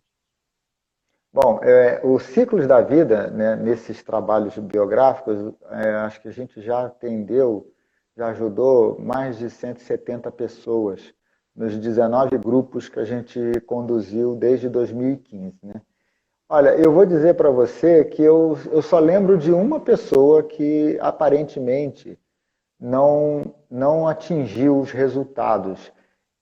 Bom, os ciclos da vida, né, nesses trabalhos biográficos, acho que a gente já atendeu, já ajudou mais de 170 pessoas nos 19 grupos que a gente conduziu desde 2015, né? Olha, eu vou dizer para você que eu só lembro de uma pessoa que aparentemente não atingiu os resultados.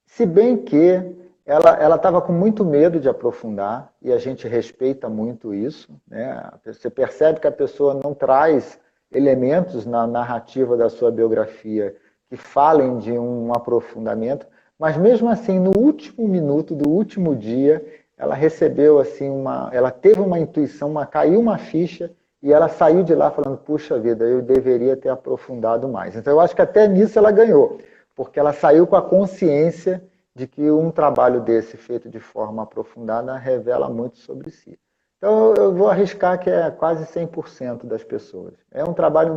Se bem que ela estava com muito medo de aprofundar, e a gente respeita muito isso, né? Você percebe que a pessoa não traz elementos na narrativa da sua biografia que falem de um aprofundamento, mas mesmo assim, no último minuto do último dia, ela recebeu assim ela teve uma intuição, caiu uma ficha e ela saiu de lá falando: puxa vida, eu deveria ter aprofundado mais. Então eu acho que até nisso ela ganhou, porque ela saiu com a consciência de que um trabalho desse feito de forma aprofundada revela muito sobre si. Então eu vou arriscar que é quase 100% das pessoas. É um trabalho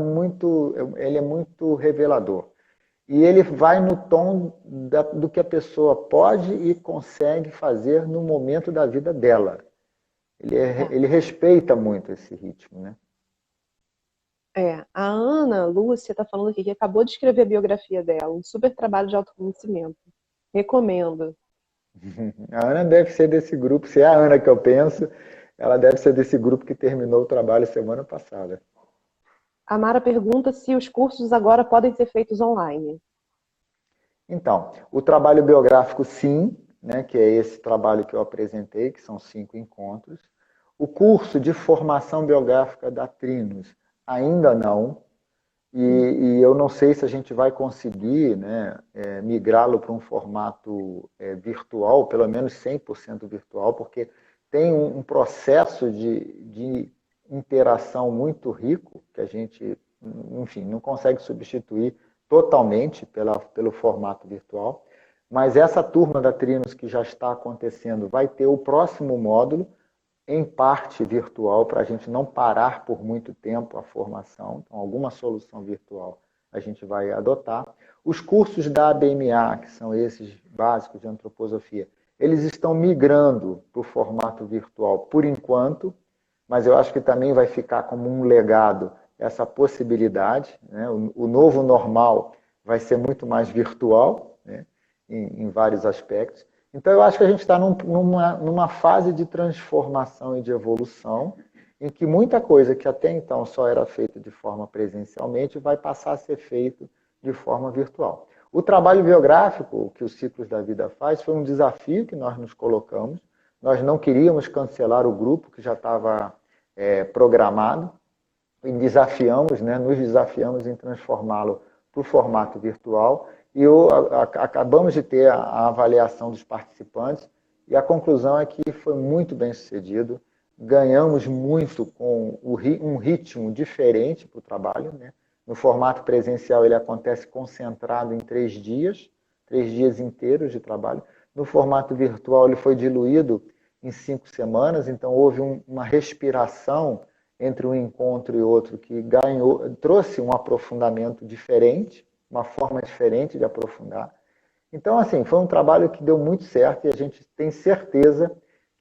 ele é muito revelador. E ele vai no tom do que a pessoa pode e consegue fazer no momento da vida dela. Ele respeita muito esse ritmo, né? A Ana Lúcia está falando aqui que acabou de escrever a biografia dela, um super trabalho de autoconhecimento. Recomendo. A Ana deve ser desse grupo, se é a Ana que eu penso, ela deve ser desse grupo que terminou o trabalho semana passada. A Mara pergunta se os cursos agora podem ser feitos online. Então, o trabalho biográfico, sim, né, que é esse trabalho que eu apresentei, que são 5 encontros. O curso de formação biográfica da Trinos, ainda não. E eu não sei se a gente vai conseguir, né, migrá-lo para um formato virtual, pelo menos 100% virtual, porque tem um processo de interação muito rico que a gente, enfim, não consegue substituir totalmente pelo formato virtual. Mas essa turma da Trinos que já está acontecendo vai ter o próximo módulo, em parte virtual, para a gente não parar por muito tempo a formação. Então, alguma solução virtual a gente vai adotar. Os cursos da ABMA, que são esses básicos de antroposofia, eles estão migrando para o formato virtual por enquanto, mas eu acho que também vai ficar como um legado essa possibilidade, né? O novo normal vai ser muito mais virtual, né? Em vários aspectos. Então, eu acho que a gente está numa fase de transformação e de evolução, em que muita coisa que até então só era feita de forma presencialmente vai passar a ser feito de forma virtual. O trabalho biográfico que os Ciclos da Vida faz foi um desafio que nós nos colocamos. Nós não queríamos cancelar o grupo que já estava programado e desafiamos, né, nos desafiamos em transformá-lo para o formato virtual e acabamos de ter a avaliação dos participantes e a conclusão é que foi muito bem sucedido. Ganhamos muito com um ritmo diferente para o trabalho, né? No formato presencial ele acontece concentrado em 3 dias inteiros de trabalho. No formato virtual ele foi diluído em 5 semanas, então houve uma respiração entre um encontro e outro que trouxe um aprofundamento diferente, uma forma diferente de aprofundar. Então, assim, foi um trabalho que deu muito certo e a gente tem certeza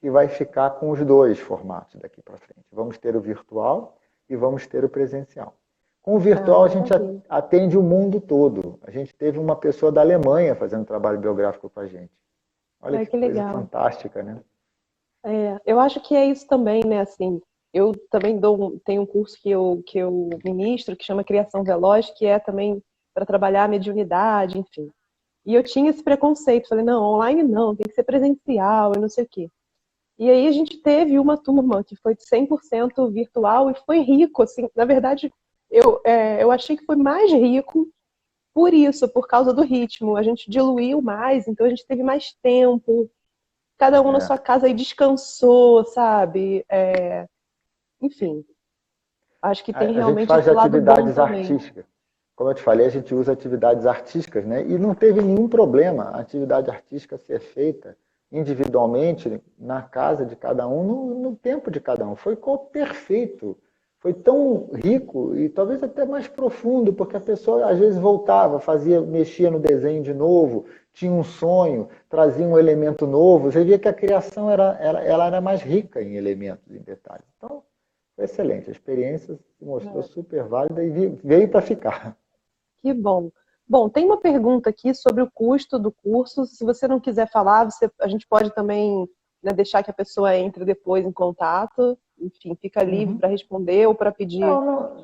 que vai ficar com os dois formatos daqui para frente. Vamos ter o virtual e vamos ter o presencial. Com o virtual, a gente atende o mundo todo. A gente teve uma pessoa da Alemanha fazendo trabalho biográfico com a gente. Olha que coisa legal. fantástica, né? Eu acho que é isso também, né? Assim, eu também tenho um curso que eu ministro, que chama Criação Veloz, que é também para trabalhar a mediunidade, enfim. E eu tinha esse preconceito, falei, não, online não, tem que ser presencial e não sei o quê. E aí a gente teve uma turma que foi de 100% virtual e foi rico, assim, na verdade, eu achei que foi mais rico por isso, por causa do ritmo. A gente diluiu mais, então a gente teve mais tempo, cada um na sua casa e descansou, sabe? Enfim, acho que tem A gente realmente faz esse lado bom atividades também. artísticas. Como eu te falei, a gente usa atividades artísticas, né? E não teve nenhum problema a atividade artística ser feita individualmente, na casa de cada um, no tempo de cada um. Foi perfeito. Foi tão rico e talvez até mais profundo, porque a pessoa às vezes voltava, mexia no desenho de novo, tinha um sonho, trazia um elemento novo. Você via que a criação ela era mais rica em elementos, em detalhes. Então, foi excelente. A experiência se mostrou super válida e veio para ficar. Que bom. Bom, tem uma pergunta aqui sobre o custo do curso. Se você não quiser falar, a gente pode também, né, deixar que a pessoa entre depois em contato. Enfim, fica livre para responder ou para pedir.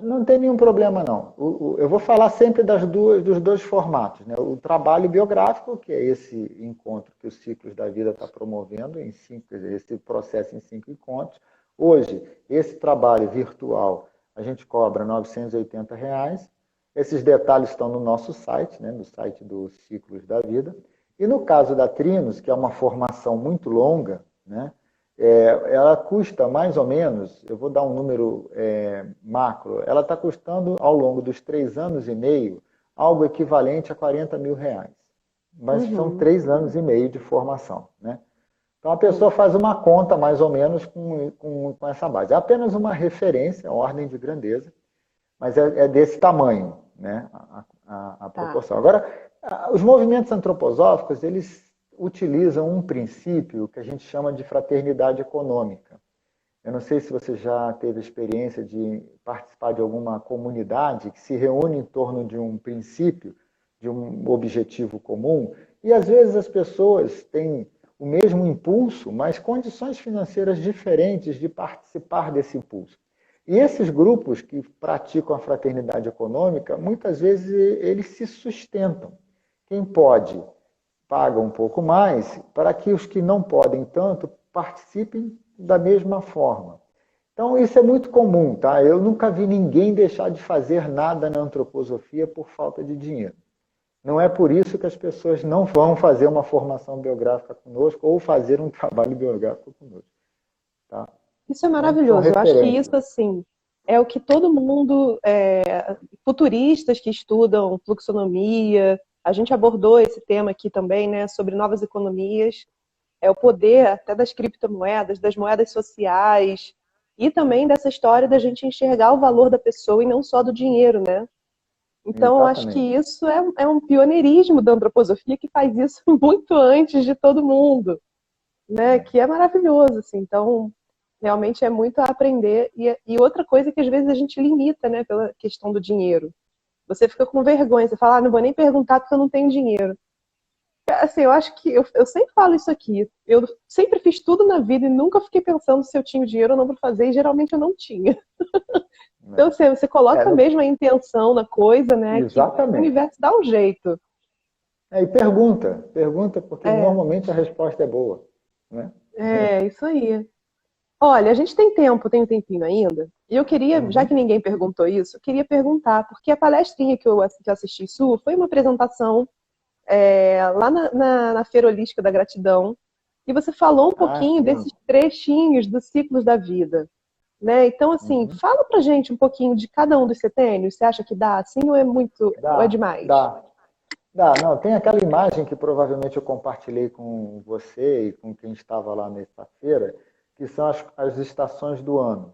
Não tem nenhum problema, não. Eu vou falar sempre dos dois formatos, né? O trabalho biográfico, que é esse encontro que os Ciclos da Vida está promovendo, esse processo em 5 encontros. Hoje, esse trabalho virtual, a gente cobra R$ 980. Esses detalhes estão no nosso site, né? No site dos Ciclos da Vida. E no caso da Trinos, que é uma formação muito longa, né? Ela custa mais ou menos, eu vou dar um número macro, ela está custando ao longo dos 3 anos e meio algo equivalente a R$ 40 mil. Mas são 3 anos e meio de formação, né? Então a pessoa faz uma conta mais ou menos com essa base. É apenas uma referência, ordem de grandeza, mas é desse tamanho, né? A proporção. Agora, os movimentos antroposóficos, eles utilizam um princípio que a gente chama de fraternidade econômica. Eu não sei se você já teve experiência de participar de alguma comunidade que se reúne em torno de um princípio, de um objetivo comum, e às vezes as pessoas têm o mesmo impulso, mas condições financeiras diferentes de participar desse impulso. E esses grupos que praticam a fraternidade econômica, muitas vezes eles se sustentam. Quem pode paga um pouco mais, para que os que não podem tanto participem da mesma forma. Então, isso é muito comum, tá? Eu nunca vi ninguém deixar de fazer nada na antroposofia por falta de dinheiro. Não é por isso que as pessoas não vão fazer uma formação biográfica conosco ou fazer um trabalho biográfico conosco. Tá? Isso é maravilhoso. Eu acho que isso, assim, é o que todo mundo, futuristas que estudam fluxonomia, a gente abordou esse tema aqui também, né, sobre novas economias, o poder até das criptomoedas, das moedas sociais, e também dessa história da gente enxergar o valor da pessoa e não só do dinheiro, né? Então, eu acho que isso é um pioneirismo da antroposofia que faz isso muito antes de todo mundo, né? Que é maravilhoso, assim. Então, realmente é muito a aprender. E outra coisa que às vezes a gente limita, né, pela questão do dinheiro. Você fica com vergonha, você fala, não vou nem perguntar porque eu não tenho dinheiro. Assim, eu acho que eu sempre falo isso aqui. Eu sempre fiz tudo na vida e nunca fiquei pensando se eu tinha dinheiro ou não para fazer, e geralmente eu não tinha. Então, você coloca mesmo a intenção na coisa, né? Exatamente. Que o universo dá um jeito. E pergunta, porque normalmente a resposta é boa. Né? Isso aí. Olha, a gente tem tempo, tem um tempinho ainda. E eu queria, já Uhum. que ninguém perguntou isso, eu queria perguntar, porque a palestrinha que eu assisti sua foi uma apresentação lá na Feira Holística da Gratidão, e você falou um Ah, pouquinho sim. desses trechinhos dos ciclos da vida, né? Então, assim, Uhum. fala pra gente um pouquinho de cada um dos setênios. Você acha que dá assim ou é muito, ou é Dá, demais? dá. Dá, não, tem aquela imagem que provavelmente eu compartilhei com você e com quem estava lá nessa feira, que são as estações do ano.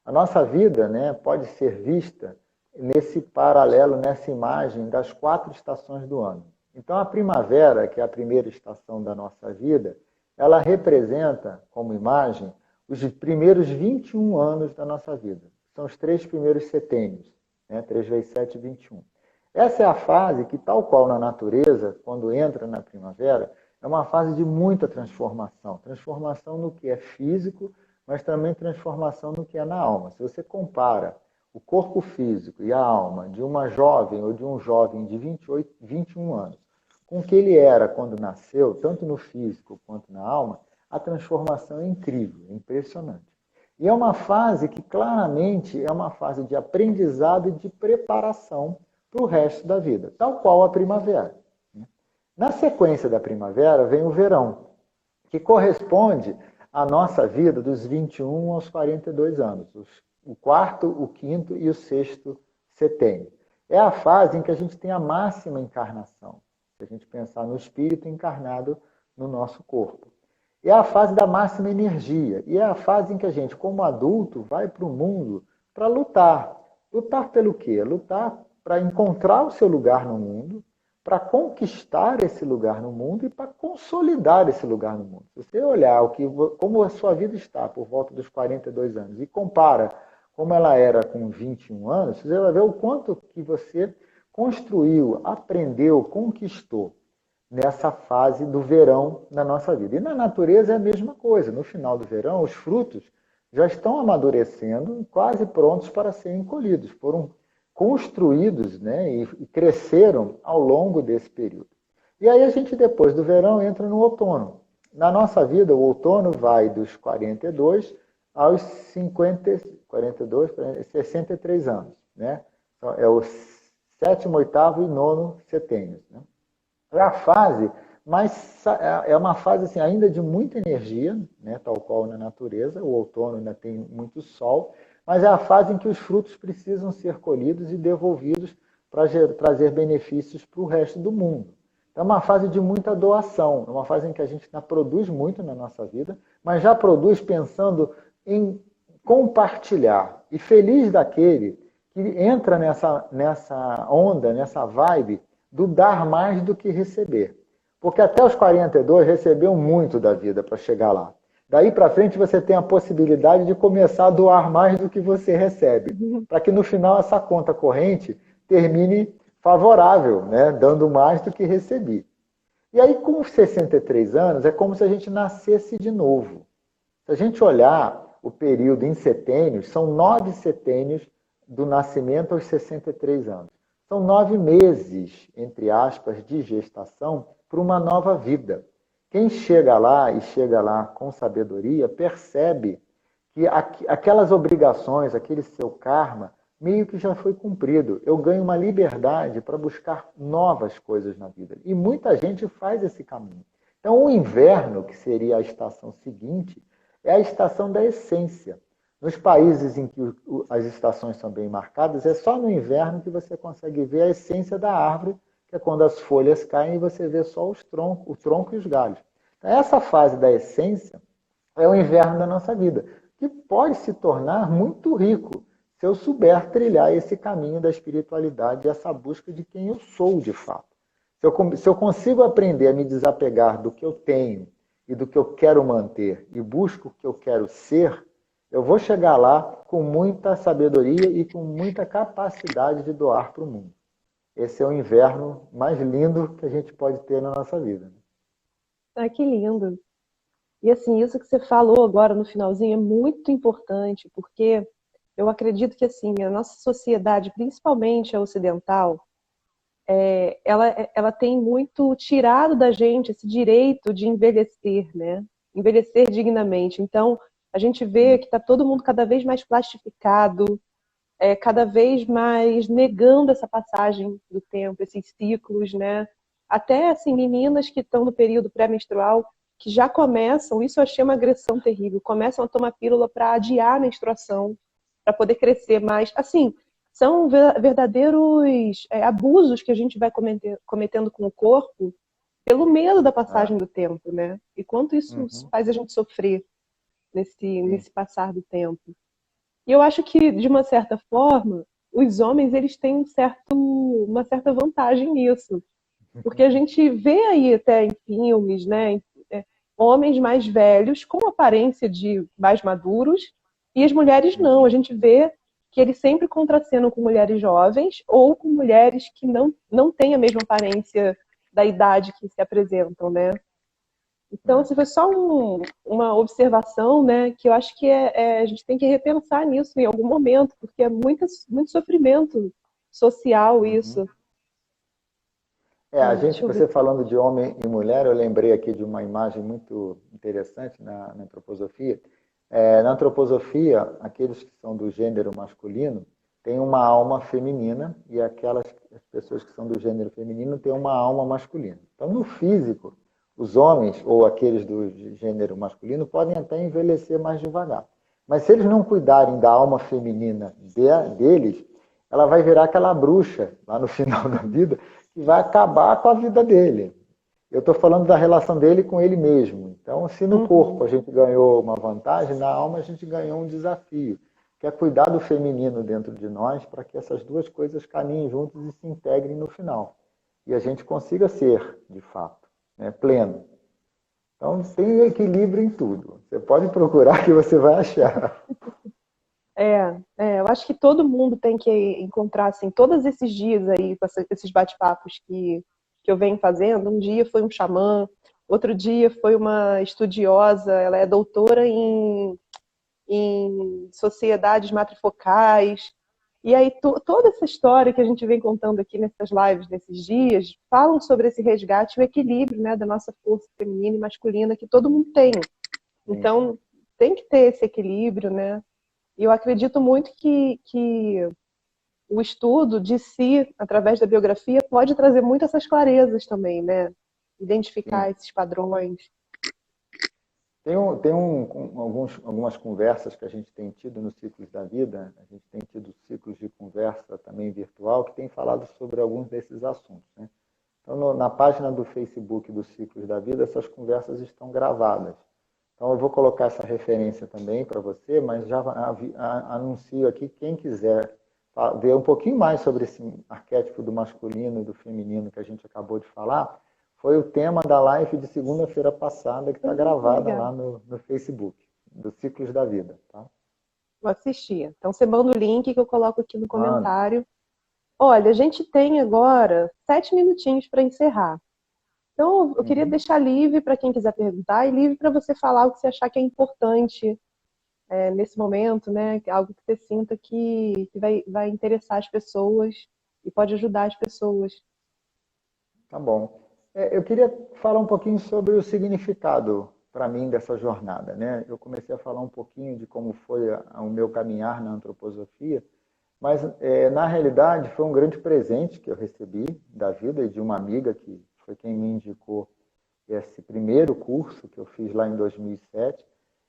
A nossa vida, né, pode ser vista nesse paralelo, nessa imagem das 4 estações do ano. Então, a primavera, que é a primeira estação da nossa vida, ela representa, como imagem, os primeiros 21 anos da nossa vida. São os 3 primeiros setênios, né, 3 vezes 7, 21. Essa é a fase que, tal qual na natureza, quando entra na primavera, é uma fase de muita transformação. Transformação no que é físico, mas também transformação no que é na alma. Se você compara o corpo físico e a alma de uma jovem ou de um jovem de 28, 21 anos com o que ele era quando nasceu, tanto no físico quanto na alma, a transformação é incrível, é impressionante. E é uma fase que claramente é uma fase de aprendizado e de preparação para o resto da vida, tal qual a primavera. Na sequência da primavera vem o verão, que corresponde à nossa vida dos 21 aos 42 anos, o quarto, o quinto e o sexto setênio. É a fase em que a gente tem a máxima encarnação, se a gente pensar no espírito encarnado no nosso corpo. É a fase da máxima energia, e é a fase em que a gente, como adulto, vai para o mundo para lutar. Lutar pelo quê? Lutar para encontrar o seu lugar no mundo, para conquistar esse lugar no mundo e para consolidar esse lugar no mundo. Se você olhar como a sua vida está por volta dos 42 anos e compara como ela era com 21 anos, você vai ver o quanto que você construiu, aprendeu, conquistou nessa fase do verão na nossa vida. E na natureza é a mesma coisa. No final do verão, os frutos já estão amadurecendo, quase prontos para serem colhidos. Foram construídos, né, e cresceram ao longo desse período. E aí a gente, depois do verão, entra no outono. Na nossa vida, o outono vai dos 42 aos 50, 42, 63 anos. Né? Então, é o sétimo, oitavo e nono setênios. Né? É a fase, mas é uma fase assim, ainda de muita energia, né, tal qual na natureza. O outono ainda tem muito sol, mas é a fase em que os frutos precisam ser colhidos e devolvidos para trazer benefícios para o resto do mundo. É uma fase de muita doação, é uma fase em que a gente ainda produz muito na nossa vida, mas já produz pensando em compartilhar. E feliz daquele que entra nessa onda, nessa vibe do dar mais do que receber. Porque até os 42 recebeu muito da vida para chegar lá. Daí para frente você tem a possibilidade de começar a doar mais do que você recebe, para que no final essa conta corrente termine favorável, né? Dando mais do que recebi. E aí com os 63 anos é como se a gente nascesse de novo. Se a gente olhar o período em setênios, são 9 setênios do nascimento aos 63 anos. São 9 meses, entre aspas, de gestação para uma nova vida. Quem chega lá e chega lá com sabedoria, percebe que aquelas obrigações, aquele seu karma, meio que já foi cumprido. Eu ganho uma liberdade para buscar novas coisas na vida. E muita gente faz esse caminho. Então, o inverno, que seria a estação seguinte, é a estação da essência. Nos países em que as estações são bem marcadas, é só no inverno que você consegue ver a essência da árvore, que é quando as folhas caem e você vê só o tronco e os galhos. Então, essa fase da essência é o inverno da nossa vida, que pode se tornar muito rico se eu souber trilhar esse caminho da espiritualidade e essa busca de quem eu sou de fato. Se eu consigo aprender a me desapegar do que eu tenho e do que eu quero manter e busco o que eu quero ser, eu vou chegar lá com muita sabedoria e com muita capacidade de doar para o mundo. Esse é o inverno mais lindo que a gente pode ter na nossa vida. Ah, que lindo. E assim, isso que você falou agora no finalzinho é muito importante, porque eu acredito que assim, a nossa sociedade, principalmente a ocidental, ela tem muito tirado da gente esse direito de envelhecer, né? Envelhecer dignamente. Então, A gente vê que está todo mundo cada vez mais plastificado, cada vez mais negando essa passagem do tempo, esses ciclos, né? Até assim, meninas que estão no período pré-menstrual, que já começam, isso eu achei uma agressão terrível, começam a tomar pílula para adiar a menstruação, para poder crescer mais. Assim, são verdadeiros abusos que a gente vai cometendo com o corpo pelo medo da passagem do tempo, né? E quanto isso Uhum. faz a gente sofrer Sim. nesse passar do tempo. E eu acho que, de uma certa forma, os homens eles têm uma certa vantagem nisso. Porque a gente vê aí até em filmes, né, homens mais velhos com aparência de mais maduros e as mulheres não. A Uhum. gente vê que eles sempre contracenam com mulheres jovens ou com mulheres que não têm a mesma aparência da idade que se apresentam, né? Então, É. se foi só uma observação, né, que eu acho que a gente tem que repensar nisso em algum momento, porque é muito sofrimento social Uhum. isso. A gente, Deixa eu ver. você falando de homem e mulher, eu lembrei aqui de uma imagem muito interessante na antroposofia. Na antroposofia, aqueles que são do gênero masculino têm uma alma feminina e as pessoas que são do gênero feminino têm uma alma masculina. Então, no físico, os homens ou aqueles do gênero masculino podem até envelhecer mais devagar. Mas se eles não cuidarem da alma feminina deles, ela vai virar aquela bruxa lá no final da vida que vai acabar com a vida dele. Eu estou falando da relação dele com ele mesmo. Então, se no corpo Uhum. a gente ganhou uma vantagem, na alma a gente ganhou um desafio, que é cuidar do feminino dentro de nós para que essas duas coisas caminhem juntas e se integrem no final. E a gente consiga ser, de fato, né, pleno. Então, tem equilíbrio em tudo. Você pode procurar que você vai achar. Eu acho que todo mundo tem que encontrar, assim, todos esses dias aí, com esses bate-papos que eu venho fazendo. Um dia foi um xamã, outro dia foi uma estudiosa, ela é doutora em sociedades matrifocais. E aí, toda essa história que a gente vem contando aqui nessas lives, nesses dias, falam sobre esse resgate e o equilíbrio, né, da nossa força feminina e masculina que todo mundo tem. Sim. Então, tem que ter esse equilíbrio, né? E eu acredito muito que o estudo de si, através da biografia, pode trazer muito essas clarezas também, né? Identificar Sim. esses padrões. Algumas conversas que a gente tem tido nos ciclos da vida, a gente tem tido ciclos de conversa também virtual, que tem falado sobre alguns desses assuntos, né? Então, na página do Facebook dos Ciclos da Vida, essas conversas estão gravadas. Então, eu vou colocar essa referência também para você, mas já anuncio aqui, quem quiser ver um pouquinho mais sobre esse arquétipo do masculino e do feminino que a gente acabou de falar, foi o tema da live de segunda-feira passada, que está gravada Legal. lá no Facebook, dos Ciclos da Vida. Tá? Vou assistir. Então, você manda o link que eu coloco aqui no Mano, comentário. Olha, a gente tem agora 7 minutinhos para encerrar. Então, eu queria uhum. deixar livre para quem quiser perguntar e livre para você falar o que você achar que é importante nesse momento, né? Algo que você sinta que vai interessar as pessoas e pode ajudar as pessoas. Tá bom. Eu queria falar um pouquinho sobre o significado para mim dessa jornada, né? Eu comecei a falar um pouquinho de como foi o meu caminhar na antroposofia, mas na realidade foi um grande presente que eu recebi da vida e de uma amiga que foi quem me indicou esse primeiro curso que eu fiz lá em 2007.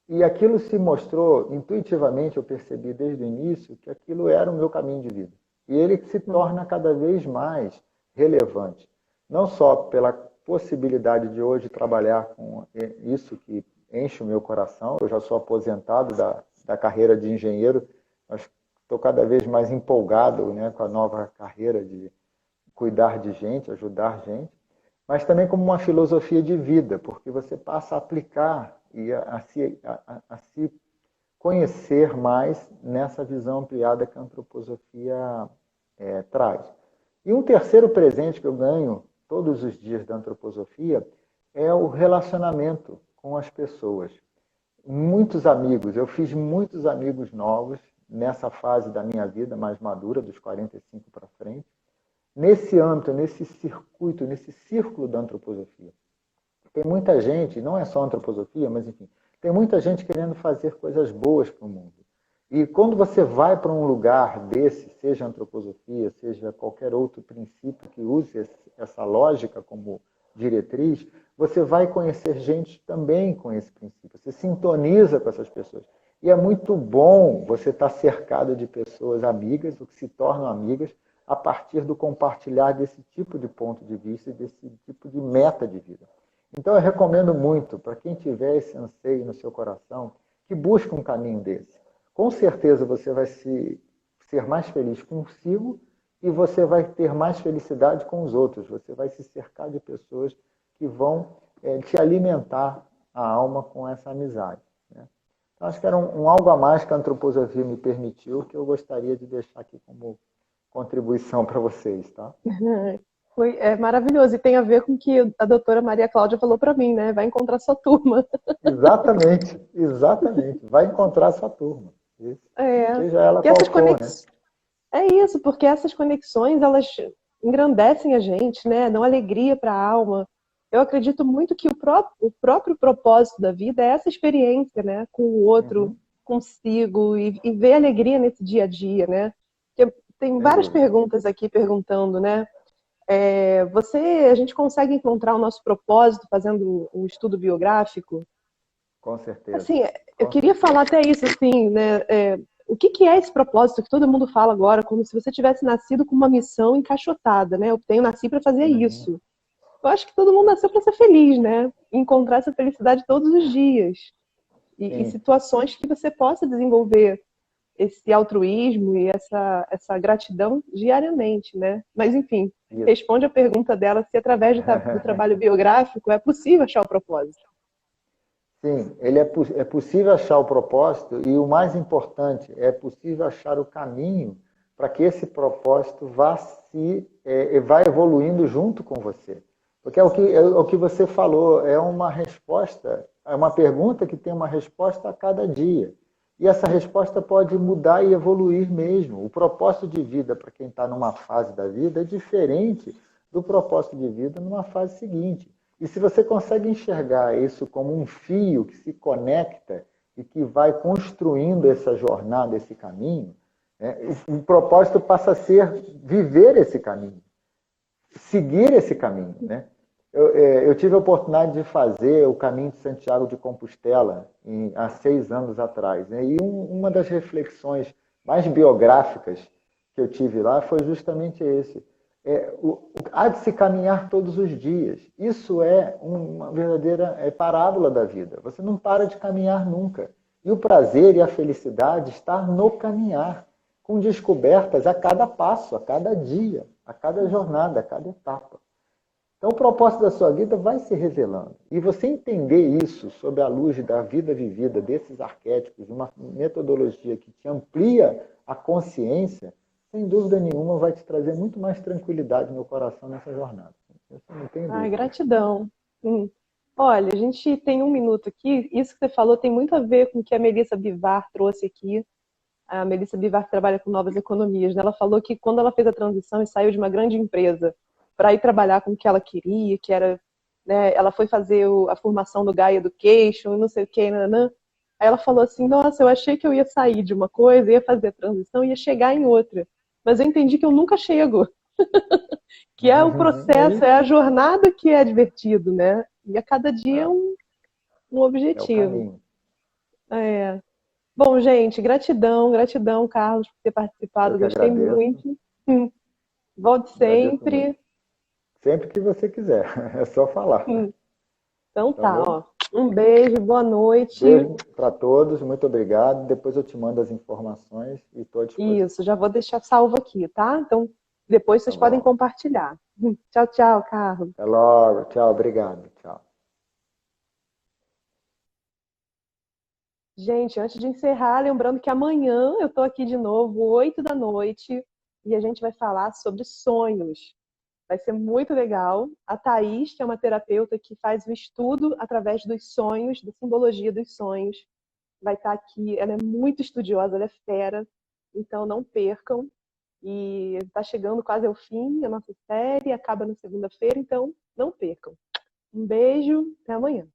E aquilo se mostrou, intuitivamente eu percebi desde o início que aquilo era o meu caminho de vida. E ele se torna cada vez mais relevante. Não só pela possibilidade de hoje trabalhar com isso que enche o meu coração, eu já sou aposentado da carreira de engenheiro, mas estou cada vez mais empolgado, né, com a nova carreira de cuidar de gente, ajudar gente, mas também como uma filosofia de vida, porque você passa a aplicar e a se conhecer mais nessa visão ampliada que a antroposofia traz. E um terceiro presente que eu ganho todos os dias da antroposofia é o relacionamento com as pessoas. Muitos amigos, eu fiz muitos amigos novos nessa fase da minha vida mais madura, dos 45 para frente, nesse âmbito, nesse circuito, nesse círculo da antroposofia. Tem muita gente, não é só antroposofia, mas enfim, Tem muita gente querendo fazer coisas boas para o mundo. E quando você vai para um lugar desse, seja antroposofia, seja qualquer outro princípio que use essa lógica como diretriz, você vai conhecer gente também com esse princípio. Você sintoniza com essas pessoas. E é muito bom você estar cercado de pessoas amigas, ou que se tornam amigas, a partir do compartilhar desse tipo de ponto de vista, desse tipo de meta de vida. Então, eu recomendo muito, para quem tiver esse anseio no seu coração, que busque um caminho desse. Com certeza você vai ser mais feliz consigo e você vai ter mais felicidade com os outros. Você vai se cercar de pessoas que vão te alimentar a alma com essa amizade. Né? Então, acho que era um algo a mais que a antroposofia me permitiu, que eu gostaria de deixar aqui como contribuição para vocês. Tá? É maravilhoso e tem a ver com o que a doutora Maria Cláudia falou para mim, né? Vai encontrar sua turma. Exatamente, exatamente. Vai encontrar sua turma. Isso. É, Seja ela porque qual essas for, né? É isso, porque essas conexões, elas engrandecem a gente, né? Dão alegria para a alma. Eu acredito muito que o próprio propósito da vida é essa experiência, né? Com o outro, Uhum, consigo, e ver alegria nesse dia a dia, né? Porque tem sem várias dúvida. perguntas aqui perguntando, né? A gente consegue encontrar o nosso propósito fazendo um estudo biográfico? Com certeza. Assim, eu Com queria certeza. falar até isso, assim, né? O que é esse propósito que todo mundo fala agora, como se você tivesse nascido com uma missão encaixotada, né? Nasci para fazer Uhum, isso. Eu acho que todo mundo nasceu para ser feliz, né? Encontrar essa felicidade todos os dias. E sim, situações que você possa desenvolver esse altruísmo e essa gratidão diariamente, né? Mas, enfim, isso. responde a pergunta dela se através do trabalho biográfico é possível achar o propósito. Sim, é possível achar o propósito e o mais importante, é possível achar o caminho para que esse propósito vá evoluindo junto com você. Porque é o que você falou, é uma resposta, é uma pergunta que tem uma resposta a cada dia. E essa resposta pode mudar e evoluir mesmo. O propósito de vida para quem está numa fase da vida é diferente do propósito de vida numa fase seguinte. E se você consegue enxergar isso como um fio que se conecta e que vai construindo essa jornada, esse caminho, né, o propósito passa a ser viver esse caminho, seguir esse caminho. Né? Eu tive a oportunidade de fazer o caminho de Santiago de Compostela há 6 anos atrás. Né? E uma das reflexões mais biográficas que eu tive lá foi justamente esse. Há de se caminhar todos os dias. Isso é uma verdadeira parábola da vida. Você não para de caminhar nunca. E o prazer e a felicidade está no caminhar, com descobertas a cada passo, a cada dia, a cada jornada, a cada etapa. Então, o propósito da sua vida vai se revelando. E você entender isso sob a luz da vida vivida, desses arquétipos, uma metodologia que te amplia a consciência, sem dúvida nenhuma vai te trazer muito mais tranquilidade no coração nessa jornada. Isso não tem Ai, dúvida. gratidão. Hum. Olha, a gente tem um minuto aqui. Isso que você falou tem muito a ver com o que a Melissa Bivar trouxe aqui. A Melissa Bivar trabalha com novas economias, né? Ela falou que quando ela fez a transição e saiu de uma grande empresa para ir trabalhar com o que ela queria, que era, né, ela foi fazer a formação do Gaia Education e não sei o que, nanã. Aí ela falou assim, nossa, eu achei que eu ia sair de uma coisa, ia fazer a transição e ia chegar em outra. Mas eu entendi que eu nunca chego, que é o É processo, é isso. a jornada que é divertido, né? E a cada dia é Ah, um é o objetivo. caminho. É. Bom, gente, gratidão, gratidão, Carlos, por ter Eu participado, que gostei agradeço. muito. Hum, Volte Agradeço muito. sempre. Sempre que você quiser. É só falar. Hum, Então Tá tá, bom? ó. Um beijo, boa noite. Beijo para todos, muito obrigado. Depois eu te mando as informações e estou à Isso, disposição. já vou deixar salvo aqui, tá? Então depois Tá vocês podem bom. compartilhar. Tchau, tchau, Carlos. Até logo. Tchau, obrigado. Tchau. Gente, antes de encerrar, lembrando que amanhã eu tô aqui de novo, 8 da noite, e a gente vai falar sobre sonhos. Vai ser muito legal. A Thaís, que é uma terapeuta que faz o estudo através dos sonhos, da simbologia dos sonhos, vai estar aqui. Ela é muito estudiosa, ela é fera, então não percam. E está chegando quase ao fim a nossa série, acaba na segunda-feira, então não percam. Um beijo, até amanhã.